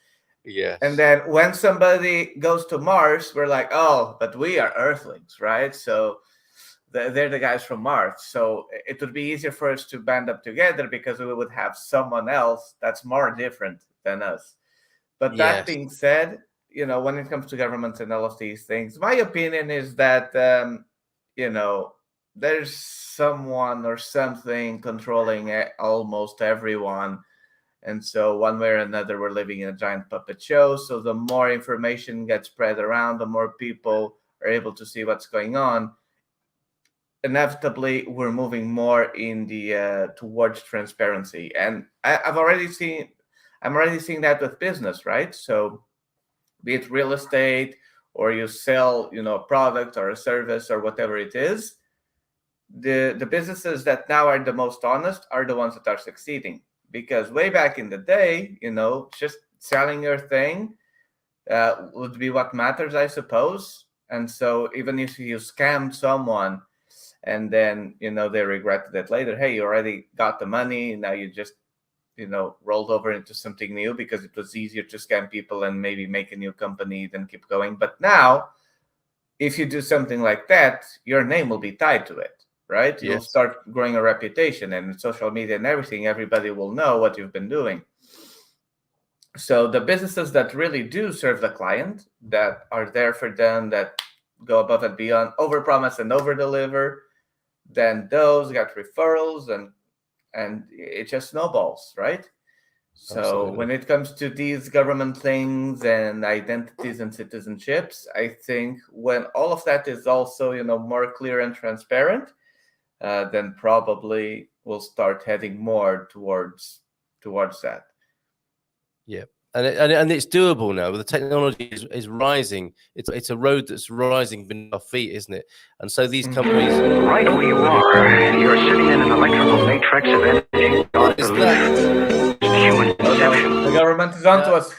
Yes. And then when somebody goes to Mars, we're like, oh, but we are Earthlings, right? So they're the guys from Mars. So it would be easier for us to band up together because we would have someone else that's more different than us. But that being said, when it comes to governments and all of these things, my opinion is that, there's someone or something controlling almost everyone. And so one way or another, we're living in a giant puppet show. So the more information gets spread around, the more people are able to see what's going on. Inevitably, we're moving more in the towards transparency. And I'm already seeing that with business, right? So be it real estate, or you sell, a product or a service or whatever it is, the businesses that now are the most honest are the ones that are succeeding. Because way back in the day, just selling your thing would be what matters, I suppose. And so even if you scammed someone and then, they regretted it later, hey, you already got the money, now you just, rolled over into something new because it was easier to scam people and maybe make a new company than keep going. But now, if you do something like that, your name will be tied to it, right? Yes. You'll start growing a reputation, and social media and everything, everybody will know what you've been doing. So the businesses that really do serve the client, that are there for them, that go above and beyond, overpromise and overdeliver, then those got referrals, and it just snowballs, right? So Absolutely. when it comes to these government things and identities and citizenships, I think when all of that is also, more clear and transparent, then probably we'll start heading more towards that. Yeah. And it's doable now. The technology is rising. It's a road that's rising beneath our feet, isn't it? And so these companies, right where you are, you're sitting in an electrical matrix of energy. Human conception. The government is onto us.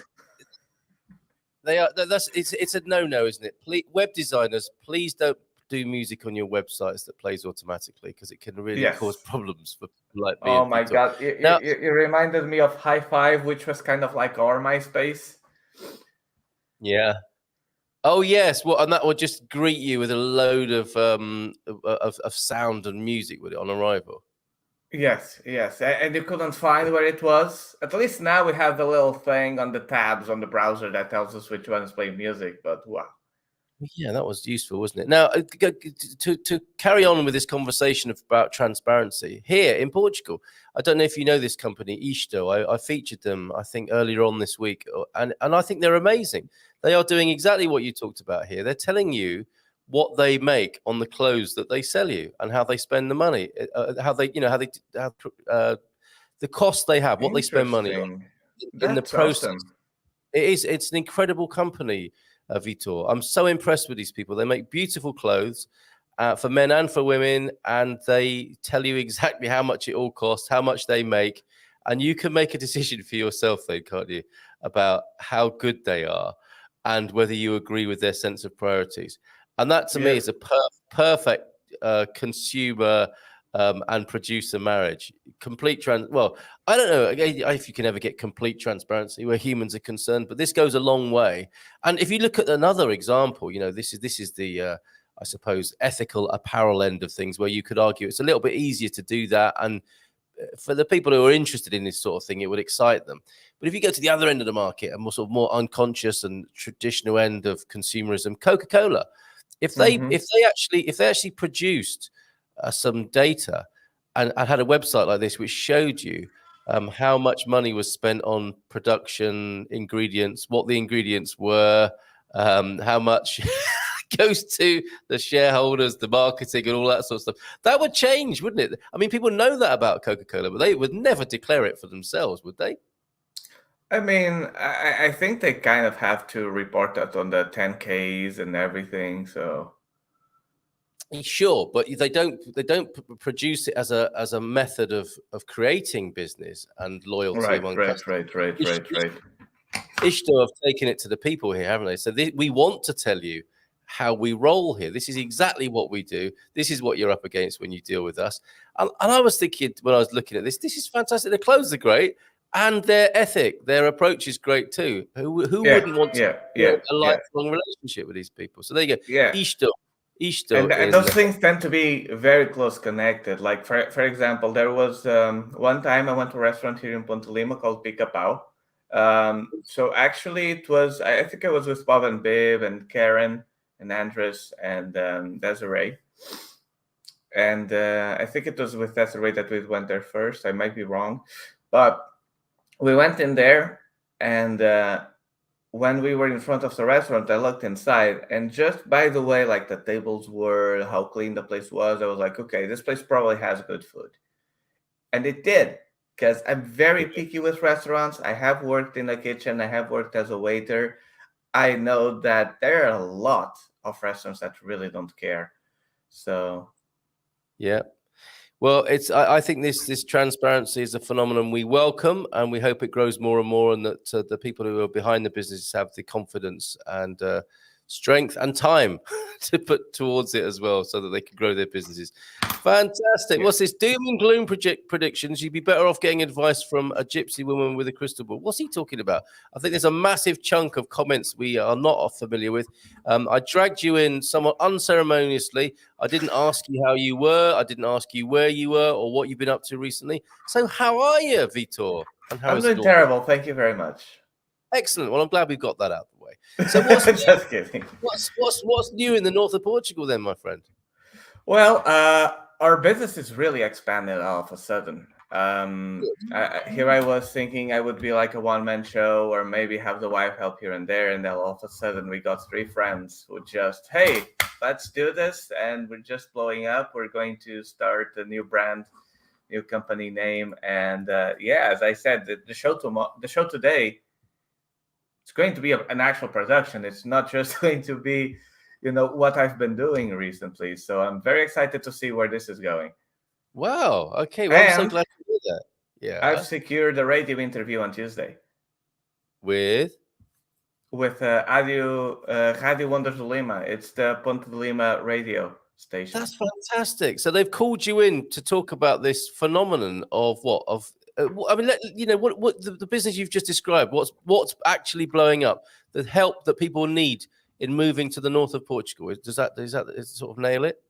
They are. It's a no-no, isn't it? Please, web designers, please don't do music on your websites that plays automatically, because it can really cause problems for people like me. Oh my God! You reminded me of High Five, which was kind of like our MySpace. Yeah. Oh yes. Well, and that would just greet you with a load of sound and music with it on arrival. Yes, and you couldn't find where it was. At least now we have the little thing on the tabs on the browser that tells us which ones play music. But wow. Yeah, that was useful, wasn't it? Now, to carry on with this conversation about transparency, here in Portugal, I don't know if you know this company, Isto. I featured them, I think, earlier on this week, and I think they're amazing. They are doing exactly what you talked about here. They're telling you what they make on the clothes that they sell you and how they spend the money, the cost they have, what they spend money on in the process. Awesome. It's an incredible company. Vitor, I'm so impressed with these people. They make beautiful clothes for men and for women, and they tell you exactly how much it all costs, how much they make, and you can make a decision for yourself then, can't you, about how good they are and whether you agree with their sense of priorities. And that to me is a perfect consumer and producer marriage. Well, I don't know if you can ever get complete transparency where humans are concerned, but this goes a long way. And if you look at another example, this is the I suppose ethical apparel end of things, where you could argue it's a little bit easier to do that, and for the people who are interested in this sort of thing, it would excite them. But if you go to the other end of the market, a more unconscious and traditional end of consumerism, Coca-Cola, if they actually produced some data and had a website like this which showed you how much money was spent on production, ingredients, what the ingredients were, how much goes to the shareholders, the marketing and all that sort of stuff, that would change, wouldn't it? I mean, people know that about Coca-Cola, but they would never declare it for themselves, would they? I mean, I think they kind of have to report that on the 10Ks and everything, so... Sure, but they don't produce it as a method of creating business and loyalty among customers. Right. Ishto have taken it to the people here, haven't they? So we want to tell you how we roll here. This is exactly what we do. This is what you're up against when you deal with us. And I was thinking when I was looking at this is fantastic. Their clothes are great, and their ethic, their approach is great too. Who wouldn't want to build a lifelong relationship with these people? So there you go. Yeah. Ishto. Isto And is those things tend to be very close connected. Like for example, there was one time I went to a restaurant here in Ponte Lima called Pica Pau. So actually, it was I think it was with Bob and Biv and Karen and Andres and Desiree. And I think it was with Desiree that we went there first. I might be wrong, but we went in there, and when we were in front of the restaurant, I looked inside, and just by the way, like the tables were, how clean the place was, I was like, okay, this place probably has good food. And it did, because I'm very picky with restaurants. I have worked in the kitchen, I have worked as a waiter. I know that there are a lot of restaurants that really don't care. So yeah. Well, I think this transparency is a phenomenon we welcome, and we hope it grows more and more, and that the people who are behind the business have the confidence and strength and time to put towards it as well, so that they can grow their businesses. Fantastic. Yeah. What's this? Doom and gloom predictions. You'd be better off getting advice from a gypsy woman with a crystal ball. What's he talking about? I think there's a massive chunk of comments we are not familiar with. I dragged you in somewhat unceremoniously. I didn't ask you how you were. I didn't ask you where you were or what you've been up to recently. So how are you, Vitor? And how I'm is doing North? terrible. Thank you very much. Excellent. Well, I'm glad we've got that out of the way. So what's Just kidding. what's new in the north of Portugal then, my friend? Well, our business is really expanded all of a sudden. Here I was thinking I would be like a one-man show, or maybe have the wife help here and there, and then all of a sudden we got 3 friends who just, hey, let's do this, and we're just blowing up. We're going to start a new brand, new company name, and yeah, as I said, the show today, it's going to be an actual production. It's not just going to be, what I've been doing recently. So I'm very excited to see where this is going. Wow. Okay. Well, I'm so And glad to hear that. Yeah. I've secured a radio interview on Tuesday With with Radio Wonders de Lima. It's the Ponte de Lima radio station. that's fantastic. So they've called you in to talk about this phenomenon of what of. I mean, what the business you've just described. What's actually blowing up? The help that people need in moving to the north of Portugal. Does that sort of nail it?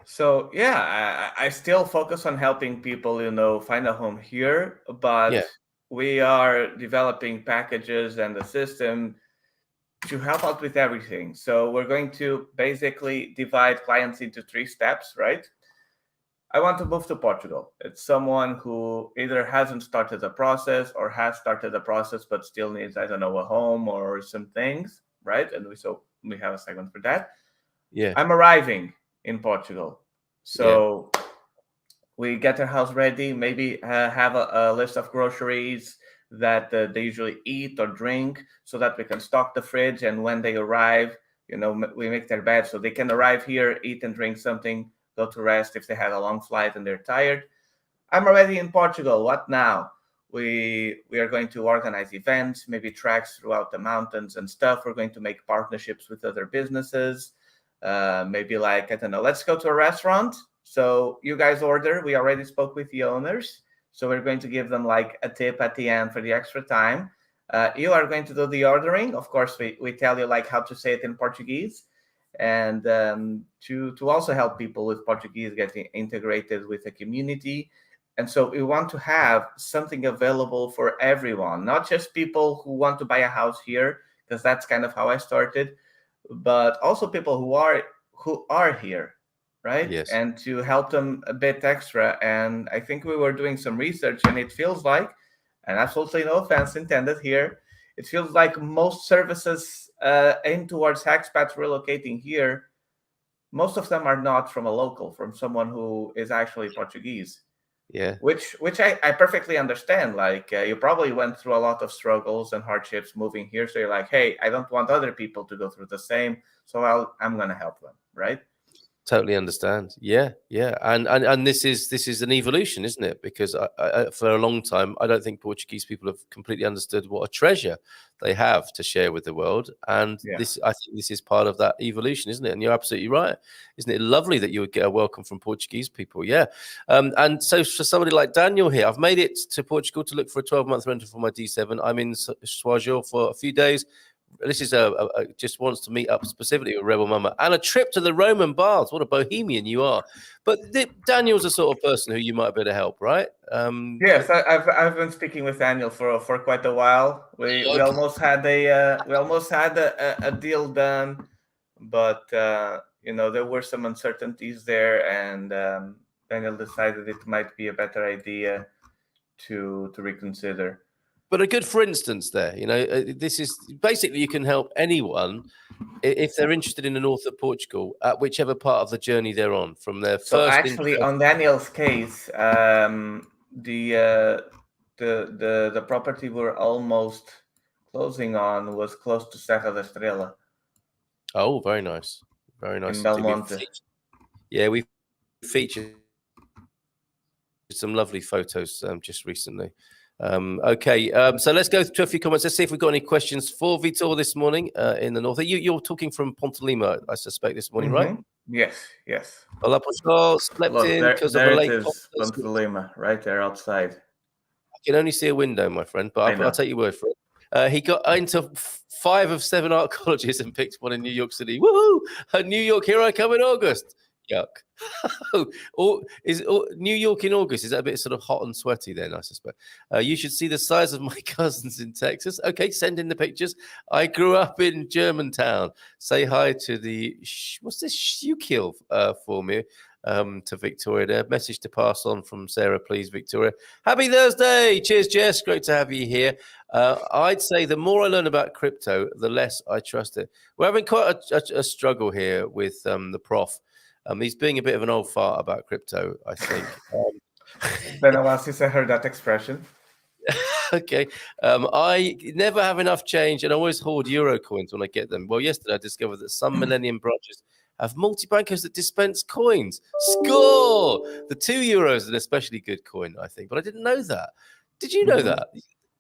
So yeah, I still focus on helping people, find a home here, but we are developing packages and the system to help out with everything. So we're going to basically divide clients into 3 steps, right? I want to move to Portugal. It's someone who either hasn't started the process or has started the process but still needs, I don't know, a home or some things, right? And we have a segment for that. Yeah. I'm arriving in Portugal. So we get their house ready, maybe have a list of groceries that they usually eat or drink, so that we can stock the fridge. And when they arrive, we make their bed so they can arrive here, eat and drink something, go to rest if they had a long flight and they're tired. I'm already in Portugal. What now? We are going to organize events, maybe tracks throughout the mountains and stuff. We're going to make partnerships with other businesses. Maybe like, I don't know, let's go to a restaurant. So you guys order. We already spoke with the owners. So we're going to give them like a tip at the end for the extra time. You are going to do the ordering. Of course, we tell you like how to say it in Portuguese. And to also help people with Portuguese getting integrated with the community. And so we want to have something available for everyone, not just people who want to buy a house here, because that's kind of how I started, but also people who are here, right? Yes. And to help them a bit extra. And I think we were doing some research, and it feels like, and absolutely no offense intended here, it feels like most services aimed towards expats relocating here, most of them are not from a local, from someone who is actually Portuguese. Yeah. Which I perfectly understand. Like you probably went through a lot of struggles and hardships moving here. So you're like, hey, I don't want other people to go through the same. So I'm going to help them. Right. Totally understand. Yeah. And this is an evolution, isn't it? Because I, for a long time, I don't think Portuguese people have completely understood what a treasure they have to share with the world. And I think this is part of that evolution, isn't it? And you're absolutely right. Isn't it lovely that you would get a welcome from Portuguese people? Yeah. And so for somebody like Daniel here, I've made it to Portugal to look for a 12-month rental for my D7. I'm in Soajo for a few days. This is just wants to meet up specifically with Rebel Mama, and a trip to the Roman baths. What a bohemian you are! But Daniel's the sort of person who you might be able to help, right? Yes, I've been speaking with Daniel for quite a while. We almost had a deal done, but there were some uncertainties there, and Daniel decided it might be a better idea to reconsider. But a good, for instance, there, this is basically you can help anyone if they're interested in the north of Portugal at whichever part of the journey they're on. From their So first. actually, on Daniel's case, the property we're almost closing on was close to Serra da Estrela. Oh, very nice, very nice. In Belmonte. We featured some lovely photos just recently. Okay, so let's go to a few comments. Let's see if we've got any questions for Vitor this morning in the north. You're talking from Ponte Lima, I suspect, this morning, right? Yes. Olá, pessoal. Slept in because of a late. There it is, Ponte Lima, right there outside. I can only see a window, my friend, but I'll take your word for it. He got into 5 of 7 art colleges and picked one in New York City. Woohoo! New York, here I come in August. Yuck. New York in August? Is that a bit sort of hot and sweaty then, I suspect? You should see the size of my cousins in Texas. Okay, send in the pictures. I grew up in Germantown. Say hi to the, what's this, Shukil for me? To Victoria there. Message to pass on from Sarah, please, Victoria. Happy Thursday. Cheers, Jess. Great to have you here. I'd say the more I learn about crypto, the less I trust it. We're having quite a struggle here with the prof. He's being a bit of an old fart about crypto, I think. It's been a while since I heard that expression. Okay. I never have enough change and I always hoard euro coins when I get them. Well, yesterday I discovered that some Millennium branches have multi-bankers that dispense coins. Score! The €2 is an especially good coin, I think, but I didn't know that. Did you know that?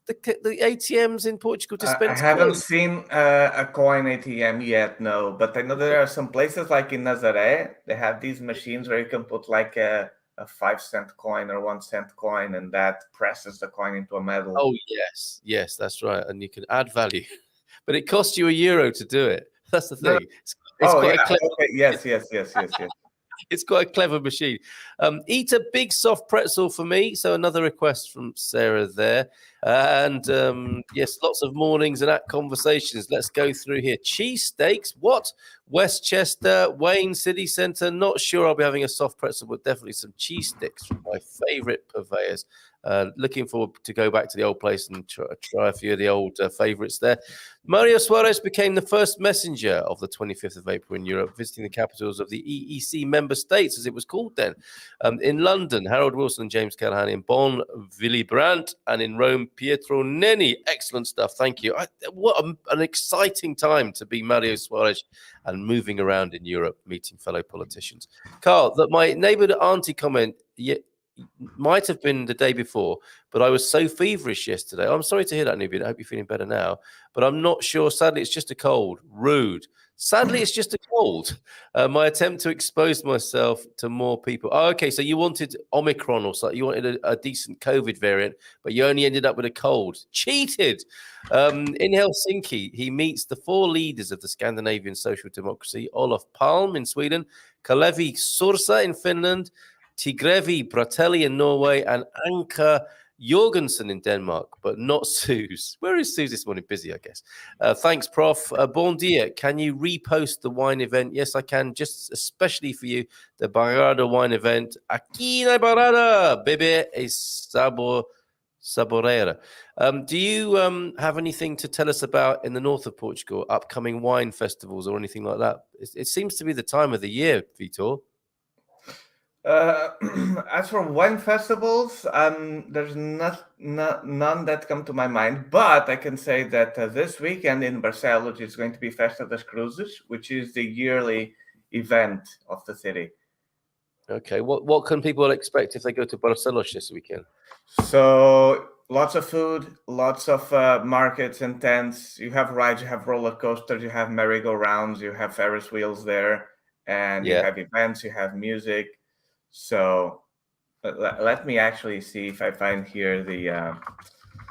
The ATMs in Portugal dispense I haven't coins? seen a coin ATM yet, no. But I know there are some places like in Nazaré, they have these machines where you can put like a 5-cent coin or 1-cent coin, and that presses the coin into a metal. Oh, yes, that's right. And you can add value. But it costs you €1 to do it. That's the thing. Yes. It's quite a clever machine. Eat a big soft pretzel for me. So another request from Sarah there. And yes, lots of mornings and conversations. Let's go through here. Cheesesteaks. What? Westchester, Wayne City Centre. Not sure I'll be having a soft pretzel, but definitely some cheese sticks from my favourite purveyors. Looking forward to go back to the old place and try a few of the old favourites there. Mario Suarez became the first messenger of the 25th of April in Europe, visiting the capitals of the EEC member states, as it was called then. In London, Harold Wilson and James Callaghan. In Bonn, Willy Brandt. And in Rome, Pietro Nenni. Excellent stuff. Thank you. What an exciting time to be Mario Suarez and moving around in Europe, meeting fellow politicians. Carl, that my neighbour auntie comment might have been the day before, but I was so feverish yesterday. I'm sorry to hear that, Nubian. I hope you're feeling better now, but I'm not sure. Sadly, it's just a cold. Rude. Sadly, it's just a cold. My attempt to expose myself to more people. Oh, okay, so you wanted Omicron or something. You wanted a decent COVID variant, but you only ended up with a cold. Cheated. In Helsinki, he meets the 4 leaders of the Scandinavian social democracy: Olof Palme in Sweden, Kalevi Sorsa in Finland, Tigrevi Bratelli in Norway, and Anka Jorgensen in Denmark, but not Suze. Where is Suze this morning? Busy, I guess. Thanks, Prof. Bon dia. Can you repost the wine event? Yes, I can, just especially for you. The Barada wine event. Aqui na Barada, bebe e saboreira. Do you have anything to tell us about in the north of Portugal, upcoming wine festivals or anything like that? It seems to be the time of the year, Vitor. As for wine festivals, there's none that come to my mind, but I can say that this weekend in Barcelos is going to be Festa das Cruzes, which is the yearly event of the city. Okay, what can people expect if they go to Barcelos this weekend? So lots of food, lots of markets and tents. You have rides, you have roller coasters, you have merry-go-rounds, you have Ferris wheels there, and you have events, you have music. So let me actually see if I find here the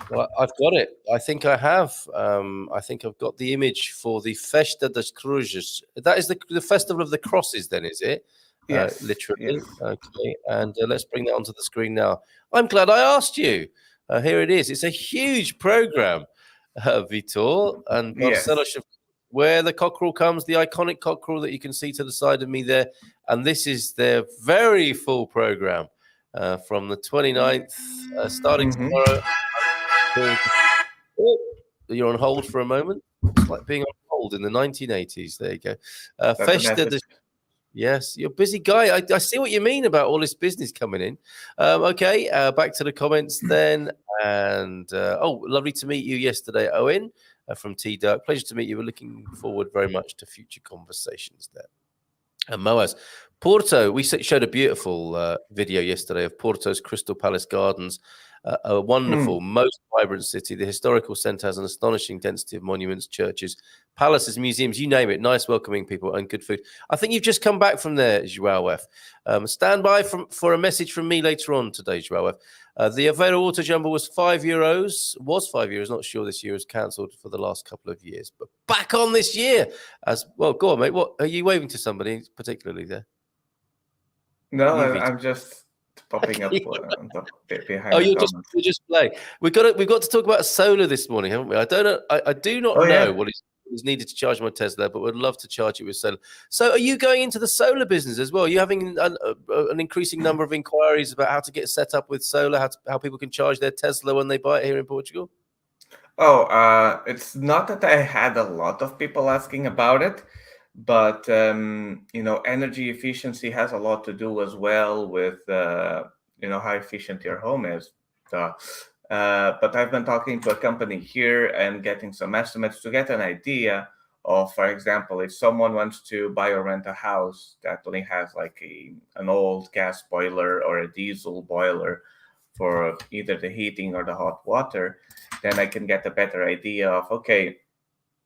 Well, I've got it. I think I have. I think I've got the image for the Festa das Cruzes. That is the festival of the crosses, then, is it? Yes. Literally. Yes. Okay. And let's bring that onto the screen now. I'm glad I asked you. Here it is. It's a huge program, Vitor and Yes. Barcelos, where the cockerel comes, the iconic cockerel that you can see to the side of me there. And this is their very full program from the 29th, starting Mhm. tomorrow. Oh, you're on hold for a moment. It's like being on hold in the 1980s. There you go. That's a Festa message. Yes, you're a busy guy. I see what you mean about all this business coming in. Okay, back to the comments then. And lovely to meet you yesterday, Owen from T Duck. Pleasure to meet you. We're looking forward very much to future conversations there. And Moaz, Porto, we showed a beautiful video yesterday of Porto's Crystal Palace Gardens, a wonderful, most vibrant city. The historical centre has an astonishing density of monuments, churches, palaces, museums, you name it. Nice, welcoming people and good food. I think you've just come back from there, Joao F. Stand by for a message from me later on today, Joao F. The Aveiro Auto Jumble was €5, not sure this year is cancelled for the last couple of years, but back on this year as well. Go on, mate. What are you waving to somebody particularly there? No, You, Vito. I'm just popping up on top behind. Oh, the you're comments. just playing. We've got to talk about solar this morning, haven't we? I don't know. I do not know what is needed to charge my Tesla, but would love to charge it with solar. So, are you going into the solar business as well? Are you having an increasing number of inquiries about how to get set up with solar, how people can charge their Tesla when they buy it here in Portugal? Oh, it's not that I had a lot of people asking about it, but energy efficiency has a lot to do as well with how efficient your home is. But I've been talking to a company here and getting some estimates to get an idea of, for example, if someone wants to buy or rent a house that only has like an old gas boiler or a diesel boiler for either the heating or the hot water, then I can get a better idea of, okay,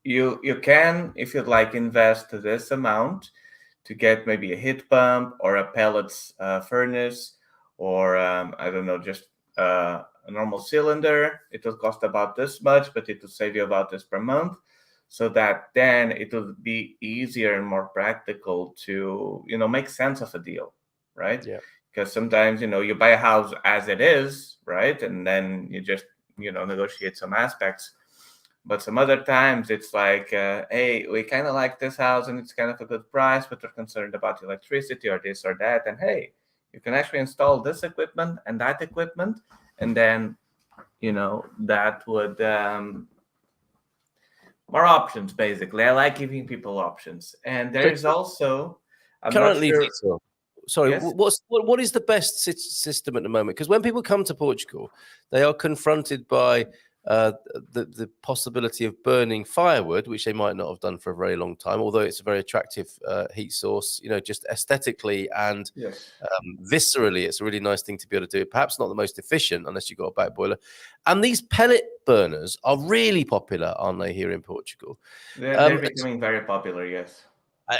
you can, if you'd like, invest this amount to get maybe a heat pump or a pellets furnace, or I don't know, just a normal cylinder. It will cost about this much, but it will save you about this per month, so that then it will be easier and more practical to make sense of a deal, right? Yeah. Because sometimes you buy a house as it is, right, and then you just negotiate some aspects. But some other times it's like, hey, we kind of like this house and it's kind of a good price, but we're concerned about electricity or this or that. And hey, you can actually install this equipment and that equipment, and then that would more options. Basically, I like giving people options, and there is also, I'm currently, not sure. Sorry, Yes? what is the best system at the moment? Because when people come to Portugal, they are confronted by the possibility of burning firewood, which they might not have done for a very long time, although it's a very attractive heat source, just aesthetically and Yes. viscerally, it's a really nice thing to be able to do. Perhaps not the most efficient unless you've got a back boiler. And these pellet burners are really popular, aren't they, here in Portugal? They're becoming very popular, yes.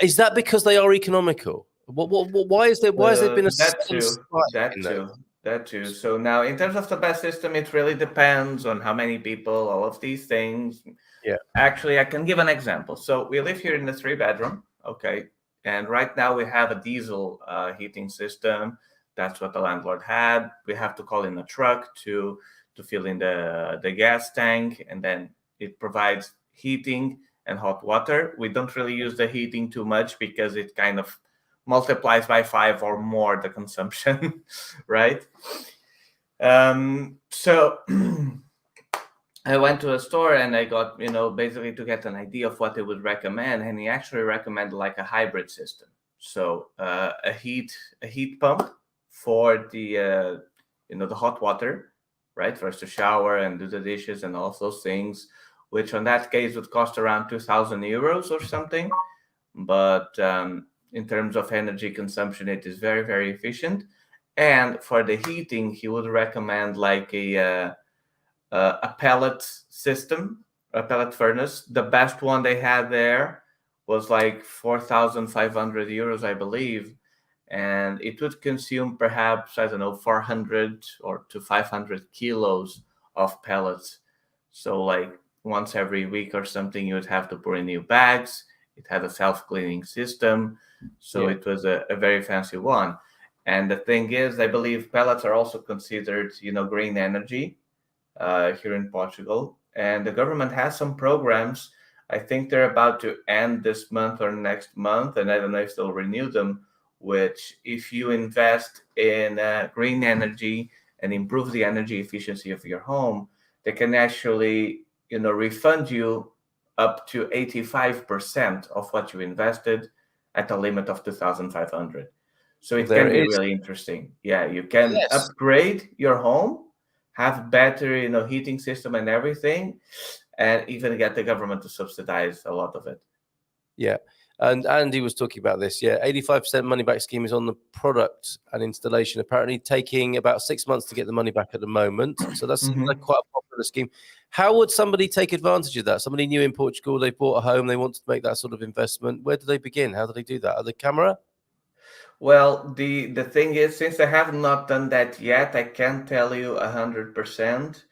Is that because they are economical? Why has there been a sudden spike in those? That too. So now, in terms of the best system, it really depends on how many people, all of these things. Yeah. Actually, I can give an example. So we live here in a 3-bedroom, okay, and right now we have a diesel heating system. That's what the landlord had. We have to call in a truck to fill in the gas tank, and then it provides heating and hot water. We don't really use the heating too much because it kind of multiplies by 5 or more the consumption, right? So I went to a store and I got, basically to get an idea of what they would recommend, and he actually recommended like a hybrid system. So a heat pump for the the hot water, right, for us to shower and do the dishes and all those things, which on that case would cost around €2,000 or something. But in terms of energy consumption, it is very, very efficient. And for the heating, he would recommend like a pellet system, a pellet furnace. The best one they had there was like €4,500, I believe. And it would consume perhaps, I don't know, 400 or to 500 kilos of pellets. So like once every week or something, you would have to put in new bags. It had a self-cleaning system. So Yeah. it was a very fancy one. And the thing is, I believe pellets are also considered, green energy here in Portugal. And the government has some programs. I think they're about to end this month or next month, and I don't know if they'll renew them. Which, if you invest in green energy and improve the energy efficiency of your home, they can actually, refund you up to 85% of what you invested at a limit of 2,500. So it There can be it is. really interesting. Yeah, you can Yes. upgrade your home, have better, heating system and everything, and even get the government to subsidize a lot of it. Yeah. And Andy was talking about this. Yeah, 85% money back scheme is on the product and installation. Apparently, taking about 6 months to get the money back at the moment. So that's like quite a popular scheme. How would somebody take advantage of that? Somebody new in Portugal, they bought a home, they want to make that sort of investment. Where do they begin? How do they do that? Are the camera? Well, the thing is, since I have not done that yet, I can't tell you 100%.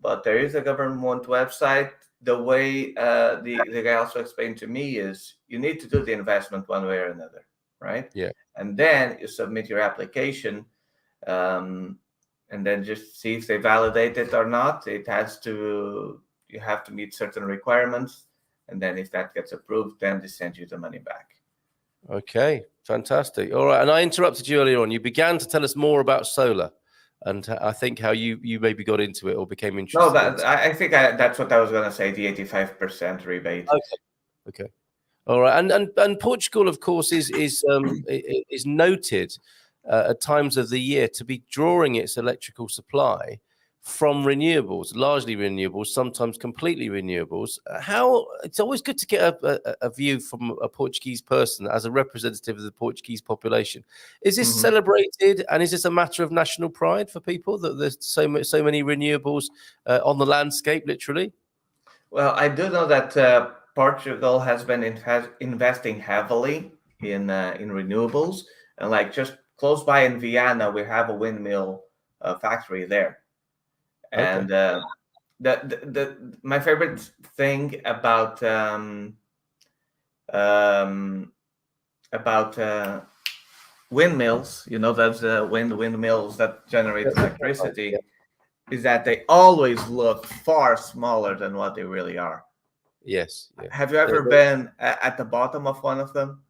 But there is a government website. The way the guy also explained to me is you need to do the investment one way or another, right? Yeah. And then you submit your application, and then just see if they validate it or not. You have to meet certain requirements, and then if that gets approved, then they send you the money back. Okay, fantastic. All right. And I interrupted you earlier on. You began to tell us more about solar and I think how you maybe got into it or became interested in it. I think that's what I was going to say, the 85% rebate. Okay. All right. And Portugal, of course, is noted at times of the year to be drawing its electrical supply from renewables, largely renewables, sometimes completely renewables. How it's always good to get a view from a Portuguese person as a representative of the Portuguese population. Is this celebrated, and is this a matter of national pride for people that there's so many renewables on the landscape, literally? Well, I do know that Portugal has been investing heavily in renewables, and like just close by in Vienna, we have a windmill factory there. And my favorite thing about windmills, those windmills that generate electricity, is that they always look far smaller than what they really are. Yes. Yeah. Have you ever been at the bottom of one of them?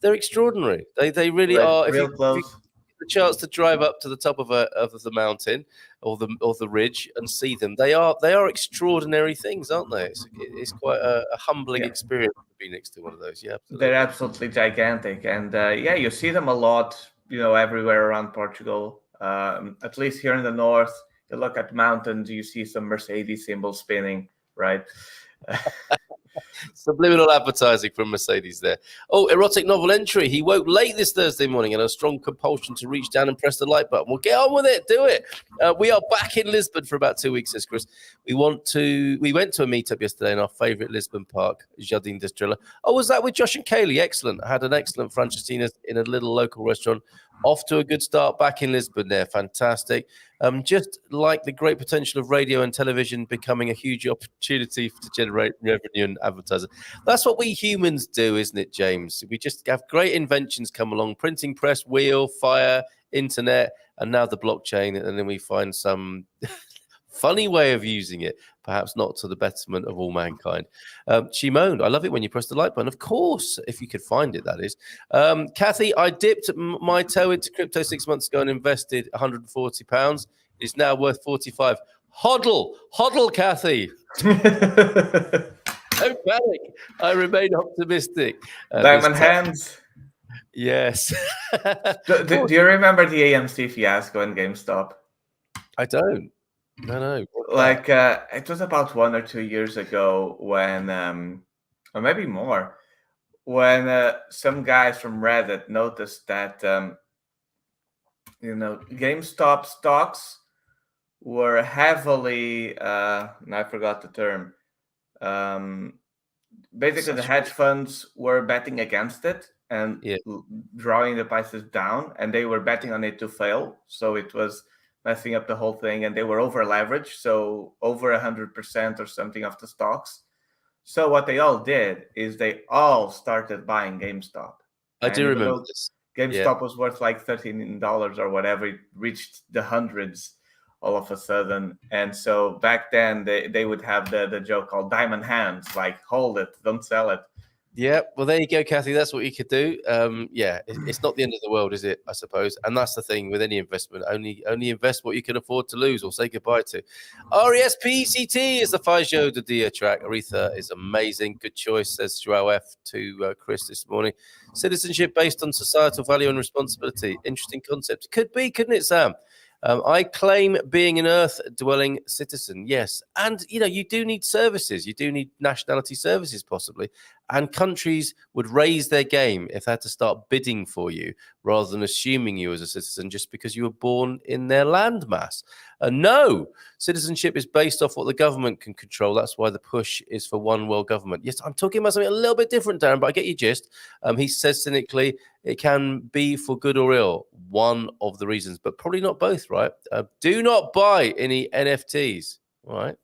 They're extraordinary. They really Like, are. real If you close. get the chance to drive up to the top of the mountain or the ridge and see them, they are extraordinary things, aren't they? It's quite a humbling experience to be next to one of those. Yeah, absolutely. They're absolutely gigantic, and you see them a lot, everywhere around Portugal. At least here in the north, you look at mountains, you see some Mercedes symbols spinning, right? Subliminal advertising from Mercedes there. Oh, erotic novel entry. He woke late this Thursday morning and a strong compulsion to reach down and press the like button. Well, get on with it. Do it. We are back in Lisbon for about 2 weeks, says Chris. We went to a meetup yesterday in our favourite Lisbon park, Jardim da Estrela. Oh, was that with Josh and Kaylee? Excellent. I had an excellent Francesinha in a little local restaurant. Off to a good start back in Lisbon there. Fantastic. Just like the great potential of radio and television becoming a huge opportunity to generate revenue and advertising. That's what we humans do, isn't it, James? We just have great inventions come along, printing press, wheel, fire, internet, and now the blockchain. And then we find some funny way of using it, perhaps not to the betterment of all mankind. She moaned, I love it when you press the like button. Of course, if you could find it, that is. Kathy, I dipped my toe into crypto 6 months ago and invested £140. It's now worth 45. Hodl, Kathy. Don't panic. I remain optimistic. Diamond hands. Yes. Do you remember the AMC fiasco in GameStop? I don't. No. Like it was about 1 or 2 years ago when, or maybe more, when some guys from Reddit noticed that GameStop stocks were heavily, and I forgot the term. Basically, the hedge funds were betting against it and drawing the prices down, and they were betting on it to fail. So it was messing up the whole thing, and they were over leveraged, so over 100% or something of the stocks. So what they all did is they all started buying GameStop. I And do even remember though this. GameStop was worth like $13 or whatever, it reached the hundreds all of a sudden. And so back then they would have the joke called diamond hands, like hold it, don't sell it. Yeah, well, there you go, Kathy. That's what you could do. Yeah, it's not the end of the world, is it? I suppose, and that's the thing with any investment. Only invest what you can afford to lose or say goodbye to. RESPECT is the Fajio de Dia track. Aretha is amazing. Good choice, says Joao F to Chris this morning. Citizenship based on societal value and responsibility. Interesting concept. Could be, couldn't it, Sam? I claim being an Earth-dwelling citizen. Yes, and you do need services. You do need nationality services, possibly. And countries would raise their game if they had to start bidding for you rather than assuming you as a citizen just because you were born in their landmass. No, citizenship is based off what the government can control. That's why the push is for one world government. Yes, I'm talking about something a little bit different, Darren, but I get your gist. He says cynically, it can be for good or ill. One of the reasons, but probably not both, right? Do not buy any NFTs, all right?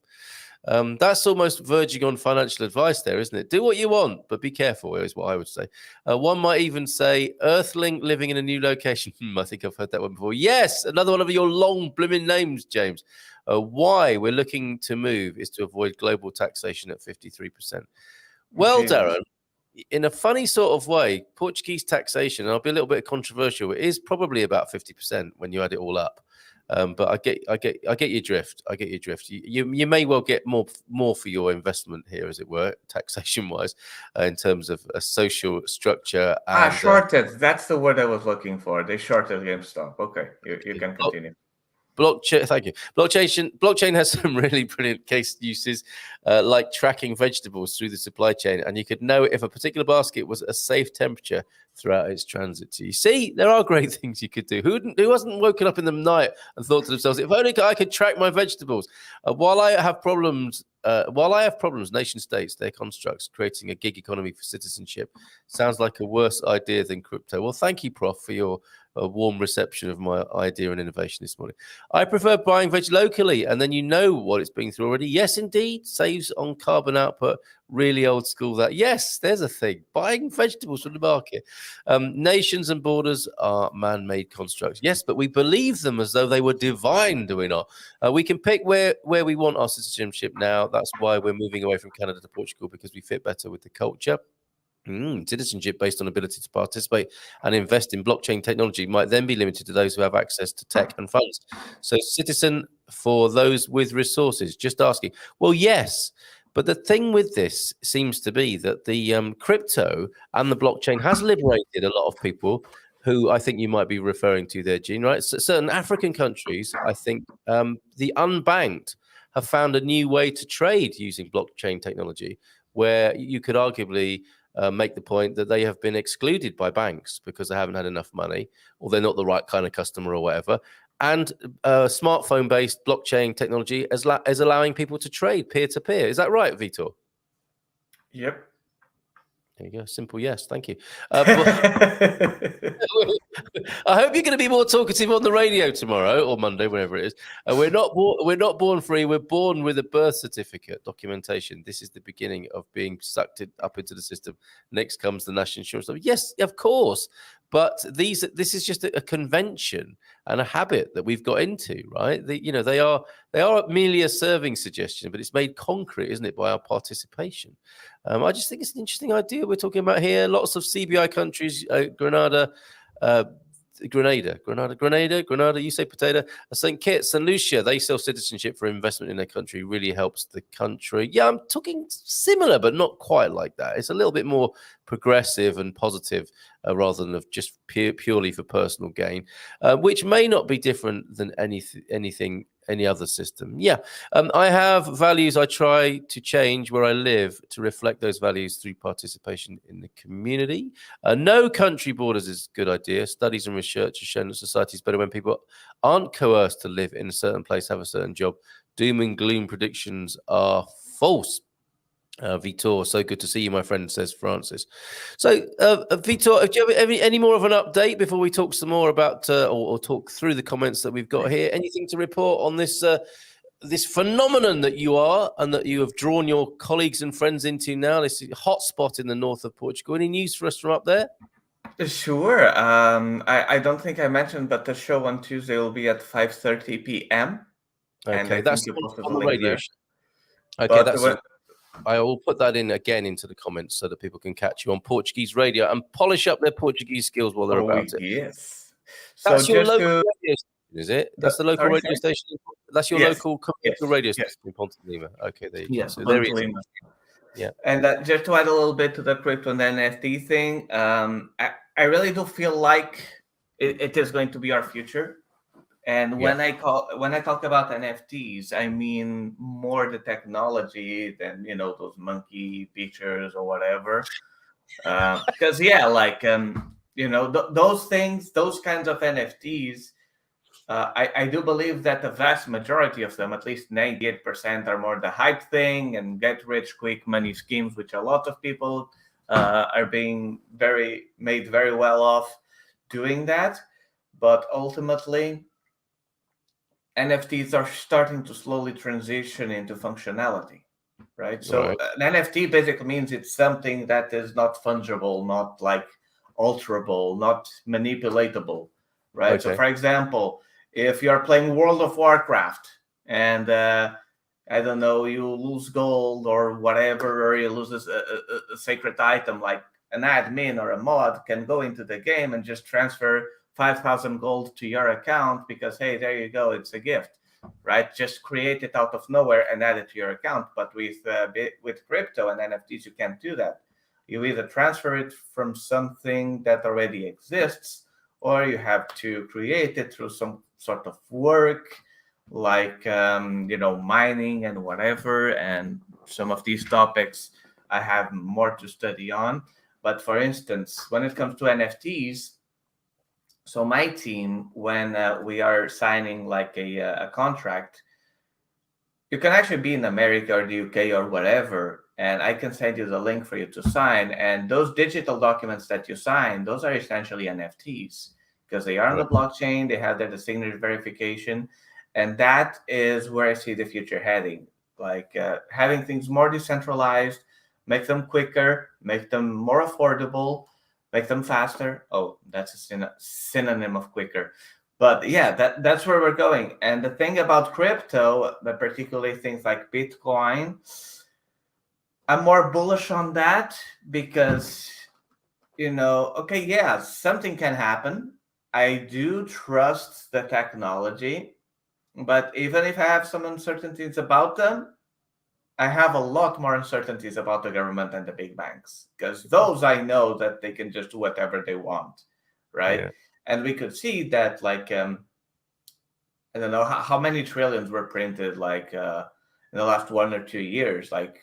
That's almost verging on financial advice there, isn't it? Do what you want, but be careful, is what I would say. One might even say, Earthling living in a new location. I think I've heard that one before. Yes, another one of your long blooming names, James. Why we're looking to move is to avoid global taxation at 53%. Well, Jesus. Darren, in a funny sort of way, Portuguese taxation, and I'll be a little bit controversial, it is probably about 50% when you add it all up. But I get your drift. I get your drift. You may well get more for your investment here, as it were, taxation wise, in terms of a social structure. And, shorted. That's the word I was looking for. They shorted GameStop. Okay, you can continue. Blockchain, thank you. Blockchain has some really brilliant case uses, like tracking vegetables through the supply chain, and you could know if a particular basket was a safe temperature throughout its transit. So you see, there are great things you could do. Who wasn't woken up in the night and thought to themselves, if only I could track my vegetables? While I have problems, nation states, their constructs, creating a gig economy for citizenship sounds like a worse idea than crypto. Well, thank you, Prof, for your warm reception of my idea and innovation this morning. I prefer buying veg locally, and then you know what it's been through already. Yes, indeed, saves on carbon output. Really old school that. Yes, there's a thing. Buying vegetables from the market. Nations and borders are man-made constructs. Yes, but we believe them as though they were divine, do we not? We can pick where we want our citizenship now. That's why we're moving away from Canada to Portugal, because we fit better with the culture. Citizenship based on ability to participate and invest in blockchain technology might then be limited to those who have access to tech and funds. So citizen for those with resources. Just asking. Well, yes. But the thing with this seems to be that the crypto and the blockchain has liberated a lot of people who I think you might be referring to there, Gene, right? So certain African countries, I think the unbanked have found a new way to trade using blockchain technology, where you could arguably make the point that they have been excluded by banks because they haven't had enough money, or they're not the right kind of customer or whatever. And smartphone-based blockchain technology is allowing people to trade peer-to-peer. Is that right, Vitor? Yep. There you go. Simple yes. Thank you. I hope you're going to be more talkative on the radio tomorrow or Monday, whenever it is. We're not born free. We're born with a birth certificate documentation. This is the beginning of being sucked up into the system. Next comes the national insurance. Yes, of course. But this is just a convention and a habit that we've got into, right? They are merely a serving suggestion, but it's made concrete, isn't it, by our participation? I just think it's an interesting idea we're talking about here. Lots of CBI countries, Grenada, you say potato. St. Kitts, St. Lucia, they sell citizenship for investment in their country. Really helps the country. Yeah, I'm talking similar, but not quite like that. It's a little bit more progressive and positive rather than just purely for personal gain, which may not be different than any other system. Yeah, I have values I try to change where I live to reflect those values through participation in the community. No country borders is a good idea. Studies and research have shown that society is better when people aren't coerced to live in a certain place, have a certain job. Doom and gloom predictions are false. Vitor, so good to see you, my friend, says Francis. So, Vitor, do you have any more of an update before we talk some more about or talk through the comments that we've got here? Anything to report on this this phenomenon that you are and that you have drawn your colleagues and friends into now, this hotspot in the north of Portugal? Any news for us from up there? Sure. I don't think I mentioned, but the show on Tuesday will be at 5:30 p.m. And Okay, I that's think you posted on the the link radio there. show. Okay, But that's I will put that in again into the comments so that people can catch you on Portuguese radio and polish up their Portuguese skills while they're about it. Yes. That's So your just local to radio station, is it? That's the local sorry, radio station. That's your Yes. local Yes. commercial radio Yes. station in Ponte Lima. Okay, there you go. Yes, So there he is. Montelima. Yeah. And just to add a little bit to the crypto and NFT thing, I really do feel like it is going to be our future. And when I talk about NFTs, I mean more the technology than those monkey pictures or whatever. Because those things, those kinds of NFTs. I do believe that the vast majority of them, at least 98%, are more the hype thing and get rich quick money schemes, which a lot of people are being made very well off doing that. But ultimately, NFTs are starting to slowly transition into functionality, right? So an NFT basically means it's something that is not fungible, not like alterable, not manipulatable, right? So for example, if you're playing World of Warcraft and I don't know, you lose gold or whatever, or you lose a sacred item, like an admin or a mod can go into the game and just transfer 5,000 gold to your account because, hey, there you go, it's a gift, right? Just create it out of nowhere and add it to your account. But with crypto and NFTs, you can't do that. You either transfer it from something that already exists, or you have to create it through some sort of work, like mining and whatever. And some of these topics I have more to study on. But for instance, when it comes to NFTs, so my team, when we are signing like a contract, you can actually be in America or the UK or whatever, and I can send you the link for you to sign. And those digital documents that you sign, those are essentially NFTs because they are on the blockchain. They have their signature verification, and that is where I see the future heading. Like having things more decentralized, make them quicker, make them more affordable, make them faster. Oh, that's a synonym of quicker. But yeah, that's where we're going. And the thing about crypto, but particularly things like Bitcoin, I'm more bullish on that because, okay, yeah, something can happen. I do trust the technology, but even if I have some uncertainties about them, I have a lot more uncertainties about the government and the big banks because those I know that they can just do whatever they want, right? Yeah. And we could see that, like, I don't know how many trillions were printed, like, in the last 1 or 2 years, like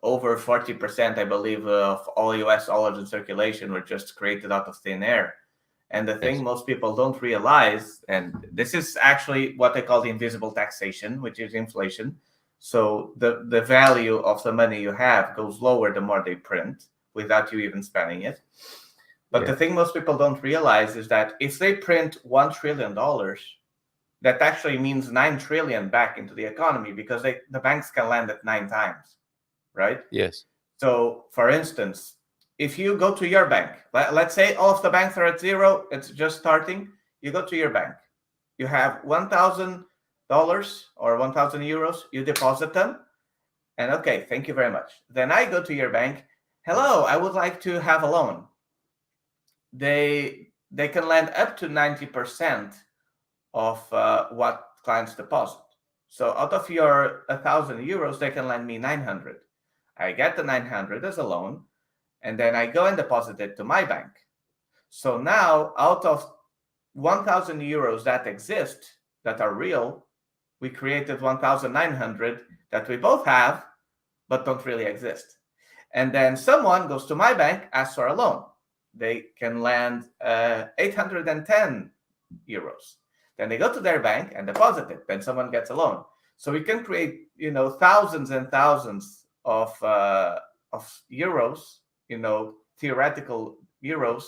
over 40%, I believe, of all U.S. dollars in circulation were just created out of thin air. And the thing most people don't realize, and this is actually what they call the invisible taxation, which is inflation. So the value of the money you have goes lower the more they print without you even spending it. But the thing most people don't realize is that if they print $1 trillion, that actually means 9 trillion back into the economy because the banks can lend it 9 times, right? Yes. So for instance, if you go to your bank, let's say all of the banks are at zero, it's just starting. You go to your bank, you have $1,000 or 1,000 euros, you deposit them, and okay, thank you very much. Then I go to your bank. Hello, I would like to have a loan. They can lend up to 90% of what clients deposit. So out of your 1,000 euros, they can lend me 900. I get the 900 as a loan, and then I go and deposit it to my bank. So now, out of 1,000 euros that exist, that are real, we created 1,900 that we both have, but don't really exist. And then someone goes to my bank, asks for a loan. They can lend 810 euros. Then they go to their bank and deposit it. Then someone gets a loan. So we can create, thousands and thousands of euros, theoretical euros,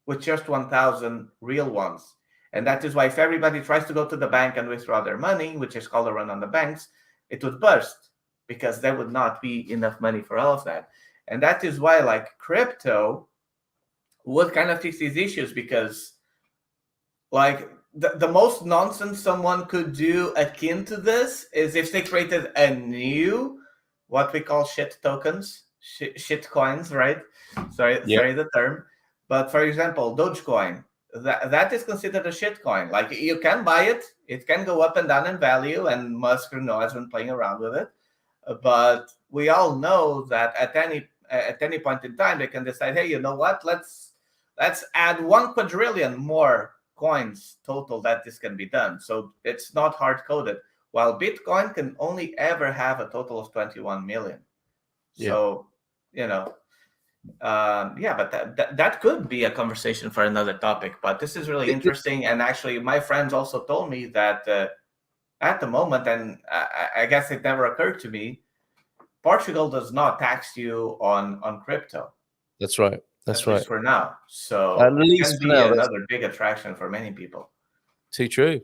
with just 1,000 real ones. And that is why if everybody tries to go to the bank and withdraw their money, which is called a run on the banks, it would burst because there would not be enough money for all of that. And that is why, like, crypto would kind of fix these issues, because, like, the most nonsense someone could do akin to this is if they created a new, what we call shit tokens, shit coins, right? Sorry the term. But for example, Dogecoin, that is considered a shit coin. Like, you can buy it, it can go up and down in value, and Musk, has been playing around with it. But we all know that at any point in time, they can decide, hey, you know what? Let's add 1 quadrillion more coins total that this can be done. So it's not hard coded. While Bitcoin can only ever have a total of 21 million. So, but that could be a conversation for another topic. But this is really interesting. And actually, my friends also told me that at the moment, and I guess it never occurred to me, Portugal does not tax you on crypto. That's right. That's right. For now. So at least it can be another big attraction for many people. Too true.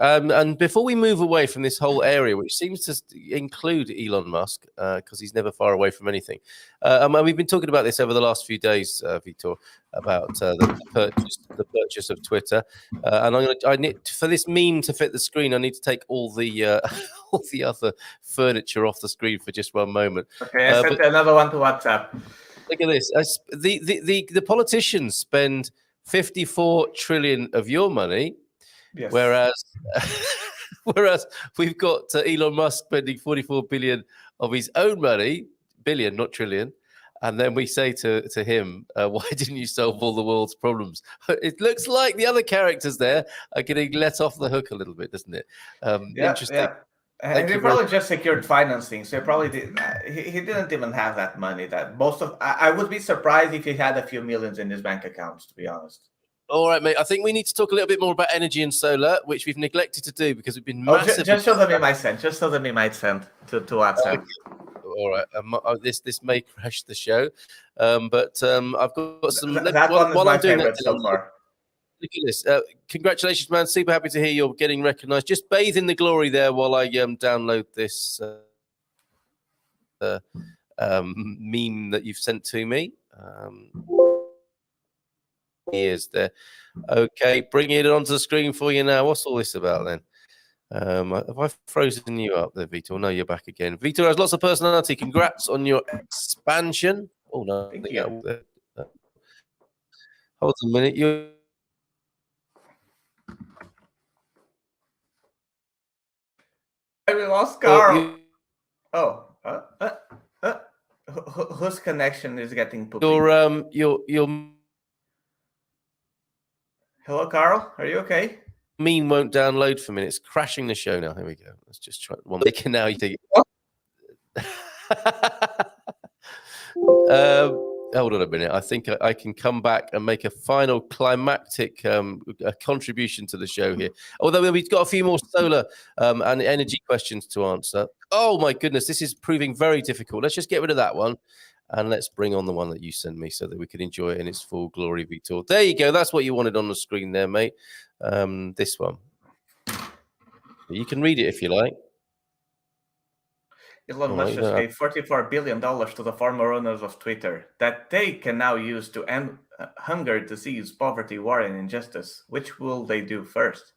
And before we move away from this whole area, which seems to include Elon Musk, because he's never far away from anything, and we've been talking about this over the last few days, Vitor, about the purchase of Twitter. And I need for this meme to fit the screen, I need to take all the other furniture off the screen for just one moment. Okay, I sent another one to WhatsApp. Look at this. The politicians spend 54 trillion of your money. Yes. Whereas we've got Elon Musk spending 44 billion of his own money, billion, not trillion, and then we say to him, why didn't you solve all the world's problems? It looks like the other characters there are getting let off the hook a little bit, doesn't it? Interesting. Yeah. And he probably just secured financing, so he probably did. He didn't even have that money. I would be surprised if he had a few millions in his bank accounts, to be honest. All right, mate. I think we need to talk a little bit more about energy and solar, which we've neglected to do because we've been massive. Just show them me my send. Just show them me my send to WhatsApp. All right. This may crash the show, but I've got some. That one is my favorite so far. Look at this. Congratulations, man. Super happy to hear you're getting recognised. Just bathe in the glory there while I download this meme that you've sent to me. Is there? Okay, bringing it onto the screen for you now. What's all this about then? Have I frozen you up there, Vitor? No, you're back again. Vitor has lots of personality. Congrats on your expansion. Oh no, thank you. Hold on a minute. We lost Carl. Whose connection is getting poopy? Your Hello, Carl. Are you okay? Meme won't download for a minute. It's crashing the show now. Here we go. Let's just try one. They can now. You think? Hold on a minute. I think I can come back and make a final climactic contribution to the show here. Although we've got a few more solar and energy questions to answer. Oh my goodness, this is proving very difficult. Let's just get rid of that one. And let's bring on the one that you sent me so that we can enjoy it in its full glory, Vitor. There you go. That's what you wanted on the screen there, mate. This one. You can read it if you like. Elon Musk just gave $44 billion to the former owners of Twitter that they can now use to end hunger, disease, poverty, war, and injustice. Which will they do first?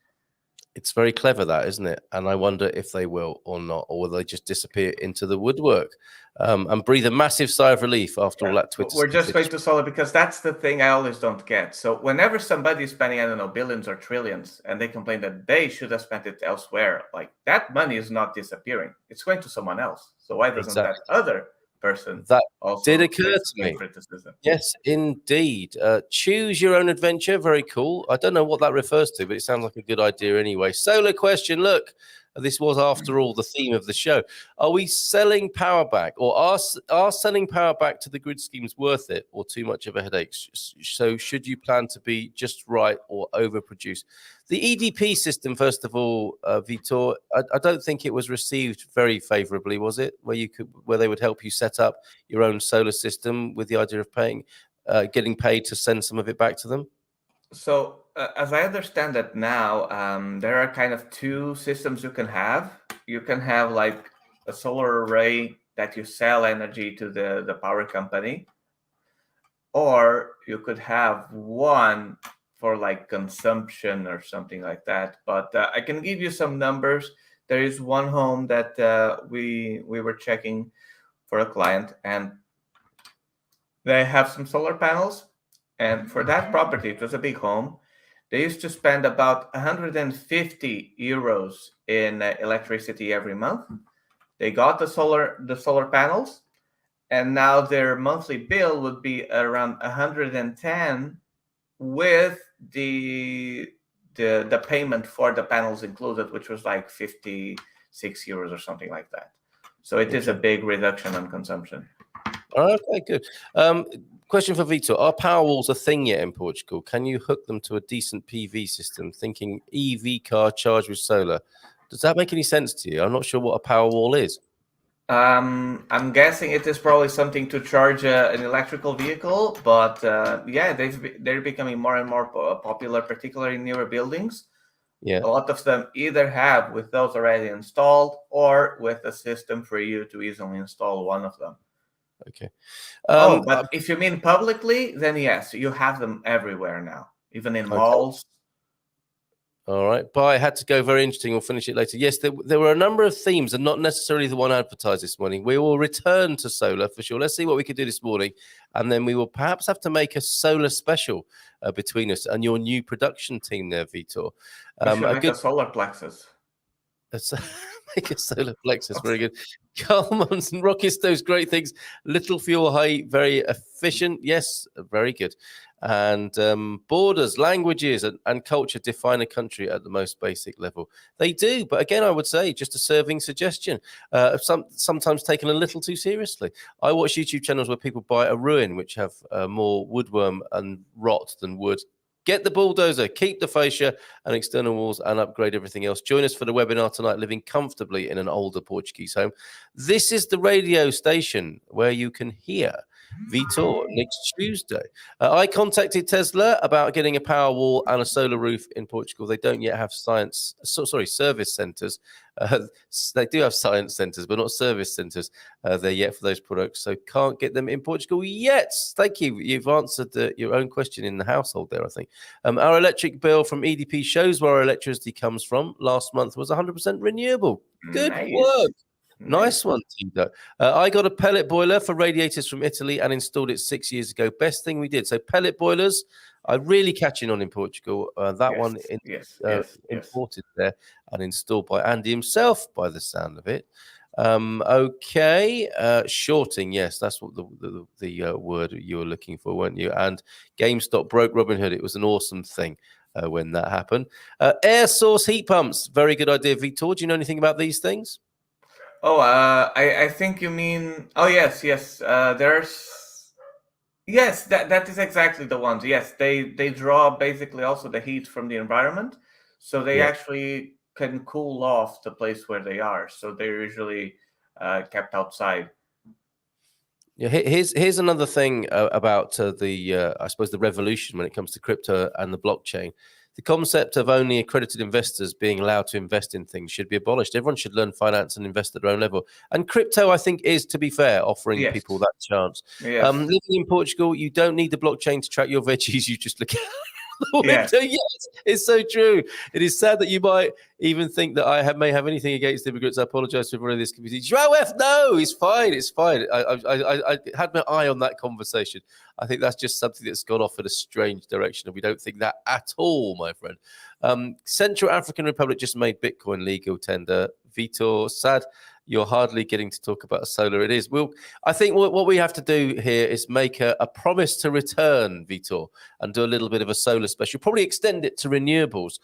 It's very clever, that, isn't it? And I wonder if they will or not, or will they just disappear into the woodwork and breathe a massive sigh of relief after all that Twitter. We're just going to solve it because that's the thing I always don't get. So whenever somebody's spending, I don't know, billions or trillions, and they complain that they should have spent it elsewhere, like that money is not disappearing. It's going to someone else. So why doesn't that other person that also did occur to me? Criticism? Yes, indeed. Choose your own adventure. Very cool. I don't know what that refers to, but it sounds like a good idea anyway. Solar question. Look, This was, after all, the theme of the show. Are we selling power back, or are selling power back to the grid schemes worth it, or too much of a headache? So should you plan to be just right or overproduce? The EDP system, first of all, Vitor, I don't think it was received very favorably, was it? Where they would help you set up your own solar system with the idea of getting paid to send some of it back to them? So, as I understand it now, there are kind of two systems you can have. You can have like a solar array that you sell energy to the power company, or you could have one for like consumption or something like that. But I can give you some numbers. There is one home that we were checking for a client, and they have some solar panels. And for that property, it was a big home. They used to spend about 150 euros in electricity every month. They got the solar panels, and now their monthly bill would be around 110 with the payment for the panels included, which was like 56 euros or something like that. So it is a big reduction on consumption. Okay, good. Question for Vitor. Are power walls a thing yet in Portugal? Can you hook them to a decent PV system? Thinking EV car charged with solar. Does that make any sense to you? I'm not sure what a power wall is. I'm guessing it is probably something to charge an electrical vehicle, but yeah, they're becoming more and more popular, particularly in newer buildings. Yeah, a lot of them either have with those already installed or with a system for you to easily install one of them. Okay. But if you mean publicly, then yes, you have them everywhere now, even in malls. All right. Bye. Had to go. Very interesting. We'll finish it later. Yes, there were a number of themes and not necessarily the one advertised this morning. We will return to solar for sure. Let's see what we could do this morning. And then we will perhaps have to make a solar special between us and your new production team there, Vitor. Make a solar plexus. Make a solar plexus. Very good. Carl Monson, Rockets, those great things. Little fuel height, very efficient. Yes, very good. And borders, languages, and culture define a country at the most basic level. They do, but again, I would say just a serving suggestion. Sometimes taken a little too seriously. I watch YouTube channels where people buy a ruin which have more woodworm and rot than wood. Get the bulldozer, keep the fascia and external walls, and upgrade everything else. Join us for the webinar tonight, Living Comfortably in an Older Portuguese Home. This is the radio station where you can hear Vitor next Tuesday. I contacted Tesla about getting a power wall and a solar roof in Portugal. They don't yet have service centers. They do have science centers, but not service centers there yet for those products. So can't get them in Portugal yet. Thank you. You've answered your own question in the household there, I think. Our electric bill from EDP shows where our electricity comes from. Last month was 100% renewable. Good work. Nice one, Tito. I got a pellet boiler for radiators from Italy and installed it 6 years ago. Best thing we did. So pellet boilers are really catching on in Portugal. Imported there and installed by Andy himself, by the sound of it. Okay, shorting. Yes, that's what the word you were looking for, weren't you? And GameStop broke Robinhood. It was an awesome thing when that happened. Air source heat pumps. Very good idea, Vitor. Do you know anything about these things? I think you mean. Oh yes. Yes, that is exactly the ones. Yes, they draw basically also the heat from the environment, so they actually can cool off the place where they are. So they're usually kept outside. Yeah, here's another thing about I suppose the revolution when it comes to crypto and the blockchain. The concept of only accredited investors being allowed to invest in things should be abolished. Everyone should learn finance and invest at their own level. And crypto, I think, is, to be fair, offering people that chance. Yes. Living in Portugal, you don't need the blockchain to track your veggies. You just look at Yes. Yes, it's so true. It is sad that you might even think that I may have anything against immigrants. I apologize to everyone in this community. No, it's fine. It's fine. I had my eye on that conversation. I think that's just something that's gone off in a strange direction, and we don't think that at all, my friend. Central African Republic just made Bitcoin legal tender. Vitor, sad. you're hardly getting to talk about solar. It is. I think what we have to do here is make a promise to return, Vitor, and do a little bit of a solar special. Probably extend it to renewables,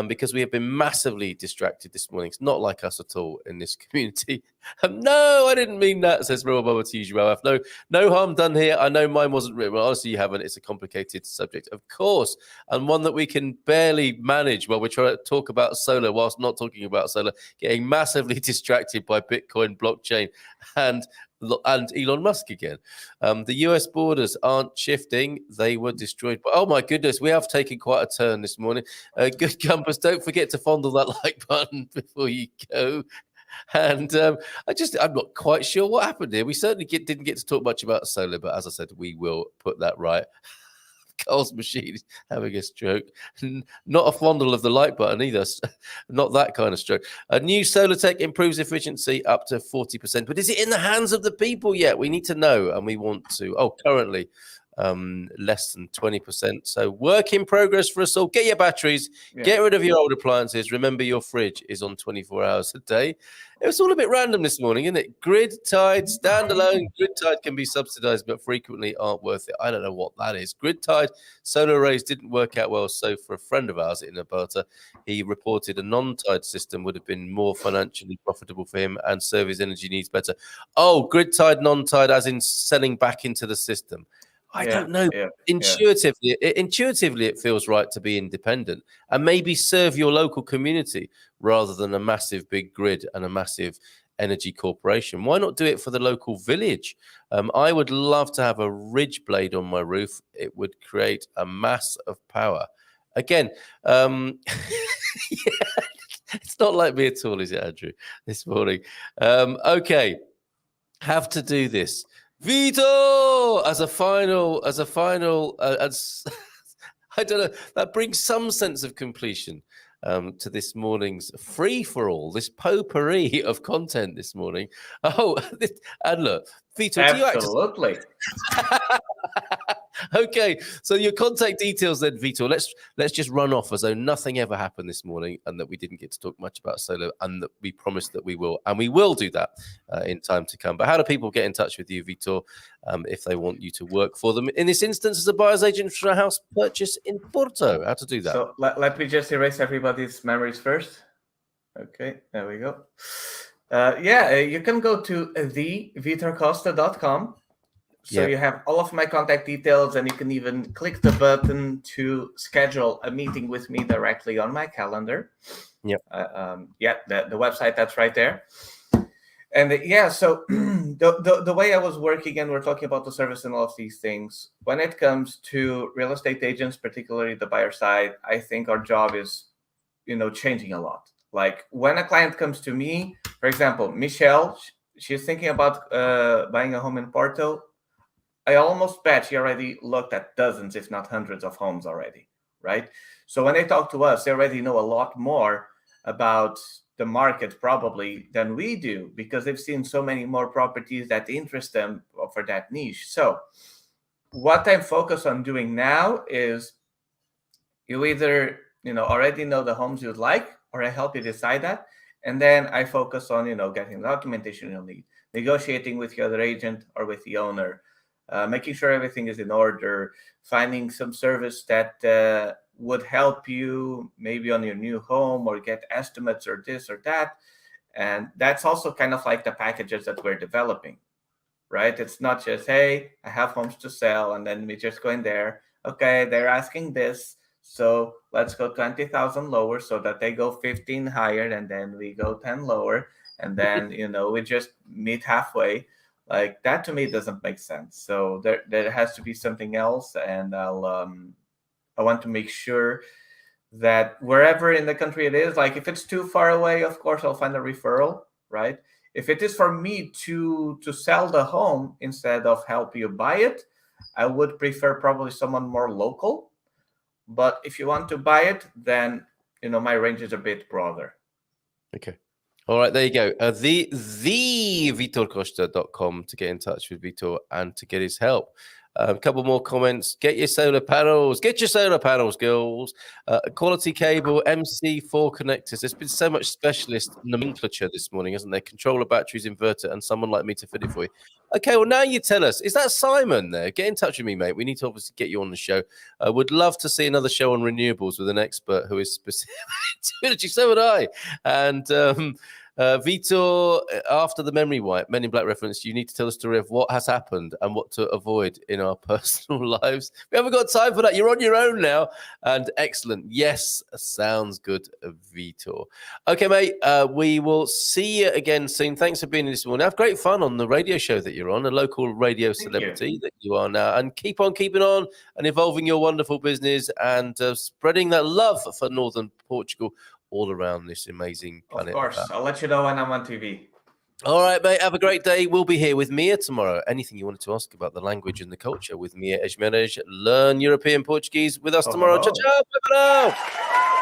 because we have been massively distracted this morning. It's not like us at all in this community. No, I didn't mean that, says Real Bubba to you, Ralph. No harm done here. I know mine wasn't written. Well, honestly, you haven't. It's a complicated subject, of course, and one that we can barely manage while we're trying to talk about solar whilst not talking about solar, getting massively distracted by Bitcoin, blockchain, and Elon Musk again. The US borders aren't shifting. They were destroyed. Oh, my goodness. We have taken quite a turn this morning. Good Compass, don't forget to fondle that like button before you go. And I'm not quite sure what happened here. We certainly didn't get to talk much about solar, but as I said, we will put that right. Carl's machine is having a stroke. Not a fondle of the like button either. Not that kind of stroke. A new solar tech improves efficiency up to 40%. But is it in the hands of the people yet? We need to know, and we want to. Oh, currently less than 20%. So work in progress for us all. Get your batteries, get rid of your old appliances. Remember, your fridge is on 24 hours a day. It was all a bit random this morning, isn't it? Grid tied, standalone. Grid tied can be subsidized, but frequently aren't worth it. I don't know what that is. Grid tied solar arrays didn't work out well. So for a friend of ours in Alberta, he reported a non-tied system would have been more financially profitable for him and serve his energy needs better. Oh, grid tied, non-tied, as in selling back into the system. I don't know. Intuitively, it feels right to be independent and maybe serve your local community rather than a massive big grid and a massive energy corporation. Why not do it for the local village? I would love to have a ridge blade on my roof. It would create a mass of power. Again, it's not like me at all, is it, Andrew, this morning? Okay, have to do this. Vitor, as a final, I don't know, that brings some sense of completion to this morning's free-for-all, this potpourri of content this morning. Oh, and look, Vitor, absolutely. Do you Okay, so your contact details then, Vitor. Let's just run off as though nothing ever happened this morning and that we didn't get to talk much about solar and that we promised that we will. And we will do that in time to come. But how do people get in touch with you, Vitor, if they want you to work for them? In this instance, as a buyer's agent for a house purchase in Porto, how to do that? So let me just erase everybody's memories first. Okay, there we go. You can go to thevitorcosta.com. So you have all of my contact details, and you can even click the button to schedule a meeting with me directly on my calendar. The website, that's right there. And so the way I was working, and we're talking about the service and all of these things, when it comes to real estate agents, particularly the buyer side, I think our job is, changing a lot. Like when a client comes to me, for example, Michelle, she's thinking about buying a home in Porto. I almost bet she already looked at dozens, if not hundreds of homes already, right? So when they talk to us, they already know a lot more about the market probably than we do because they've seen so many more properties that interest them for that niche. So what I'm focused on doing now is you either, already know the homes you'd like, or I help you decide that. And then I focus on, getting the documentation you'll need, negotiating with the other agent or with the owner, making sure everything is in order, finding some service that would help you maybe on your new home or get estimates or this or that. And that's also kind of like the packages that we're developing, right? It's not just, hey, I have homes to sell, and then we just go in there. Okay, they're asking this, so let's go 20,000 lower so that they go 15 higher, and then we go 10 lower. And then, we just meet halfway. Like that to me doesn't make sense. So there has to be something else, and I want to make sure that wherever in the country it is, like if it's too far away, of course I'll find a referral, right? If it is for me to sell the home instead of help you buy it, I would prefer probably someone more local. But if you want to buy it, then my range is a bit broader. Okay. All right, there you go. The vitorcosta.com to get in touch with Vitor and to get his help. A couple more comments. Get your solar panels. Get your solar panels, girls. Quality cable, MC4 connectors. There's been so much specialist nomenclature this morning, hasn't there? Controller, batteries, inverter, and someone like me to fit it for you. Okay, well, now you tell us. Is that Simon there? Get in touch with me, mate. We need to obviously get you on the show. Would love to see another show on renewables with an expert who is specific to energy. So would I. And Vitor, after the memory wipe, Men in Black reference, you need to tell the story of what has happened and what to avoid in our personal lives. We haven't got time for that. You're on your own now. And excellent. Yes, sounds good, Vitor. Okay, mate, we will see you again soon. Thanks for being here this morning. Have great fun on the radio show that you're on, a local radio celebrity that you are now. And keep on keeping on and evolving your wonderful business and spreading that love for Northern Portugal all around this amazing planet. Of course. I'll let you know when I'm on TV. All right, mate. Have a great day. We'll be here with Mia tomorrow. Anything you wanted to ask about the language and the culture with Mia Ejmerej. Learn European Portuguese with us tomorrow. Ciao, ciao.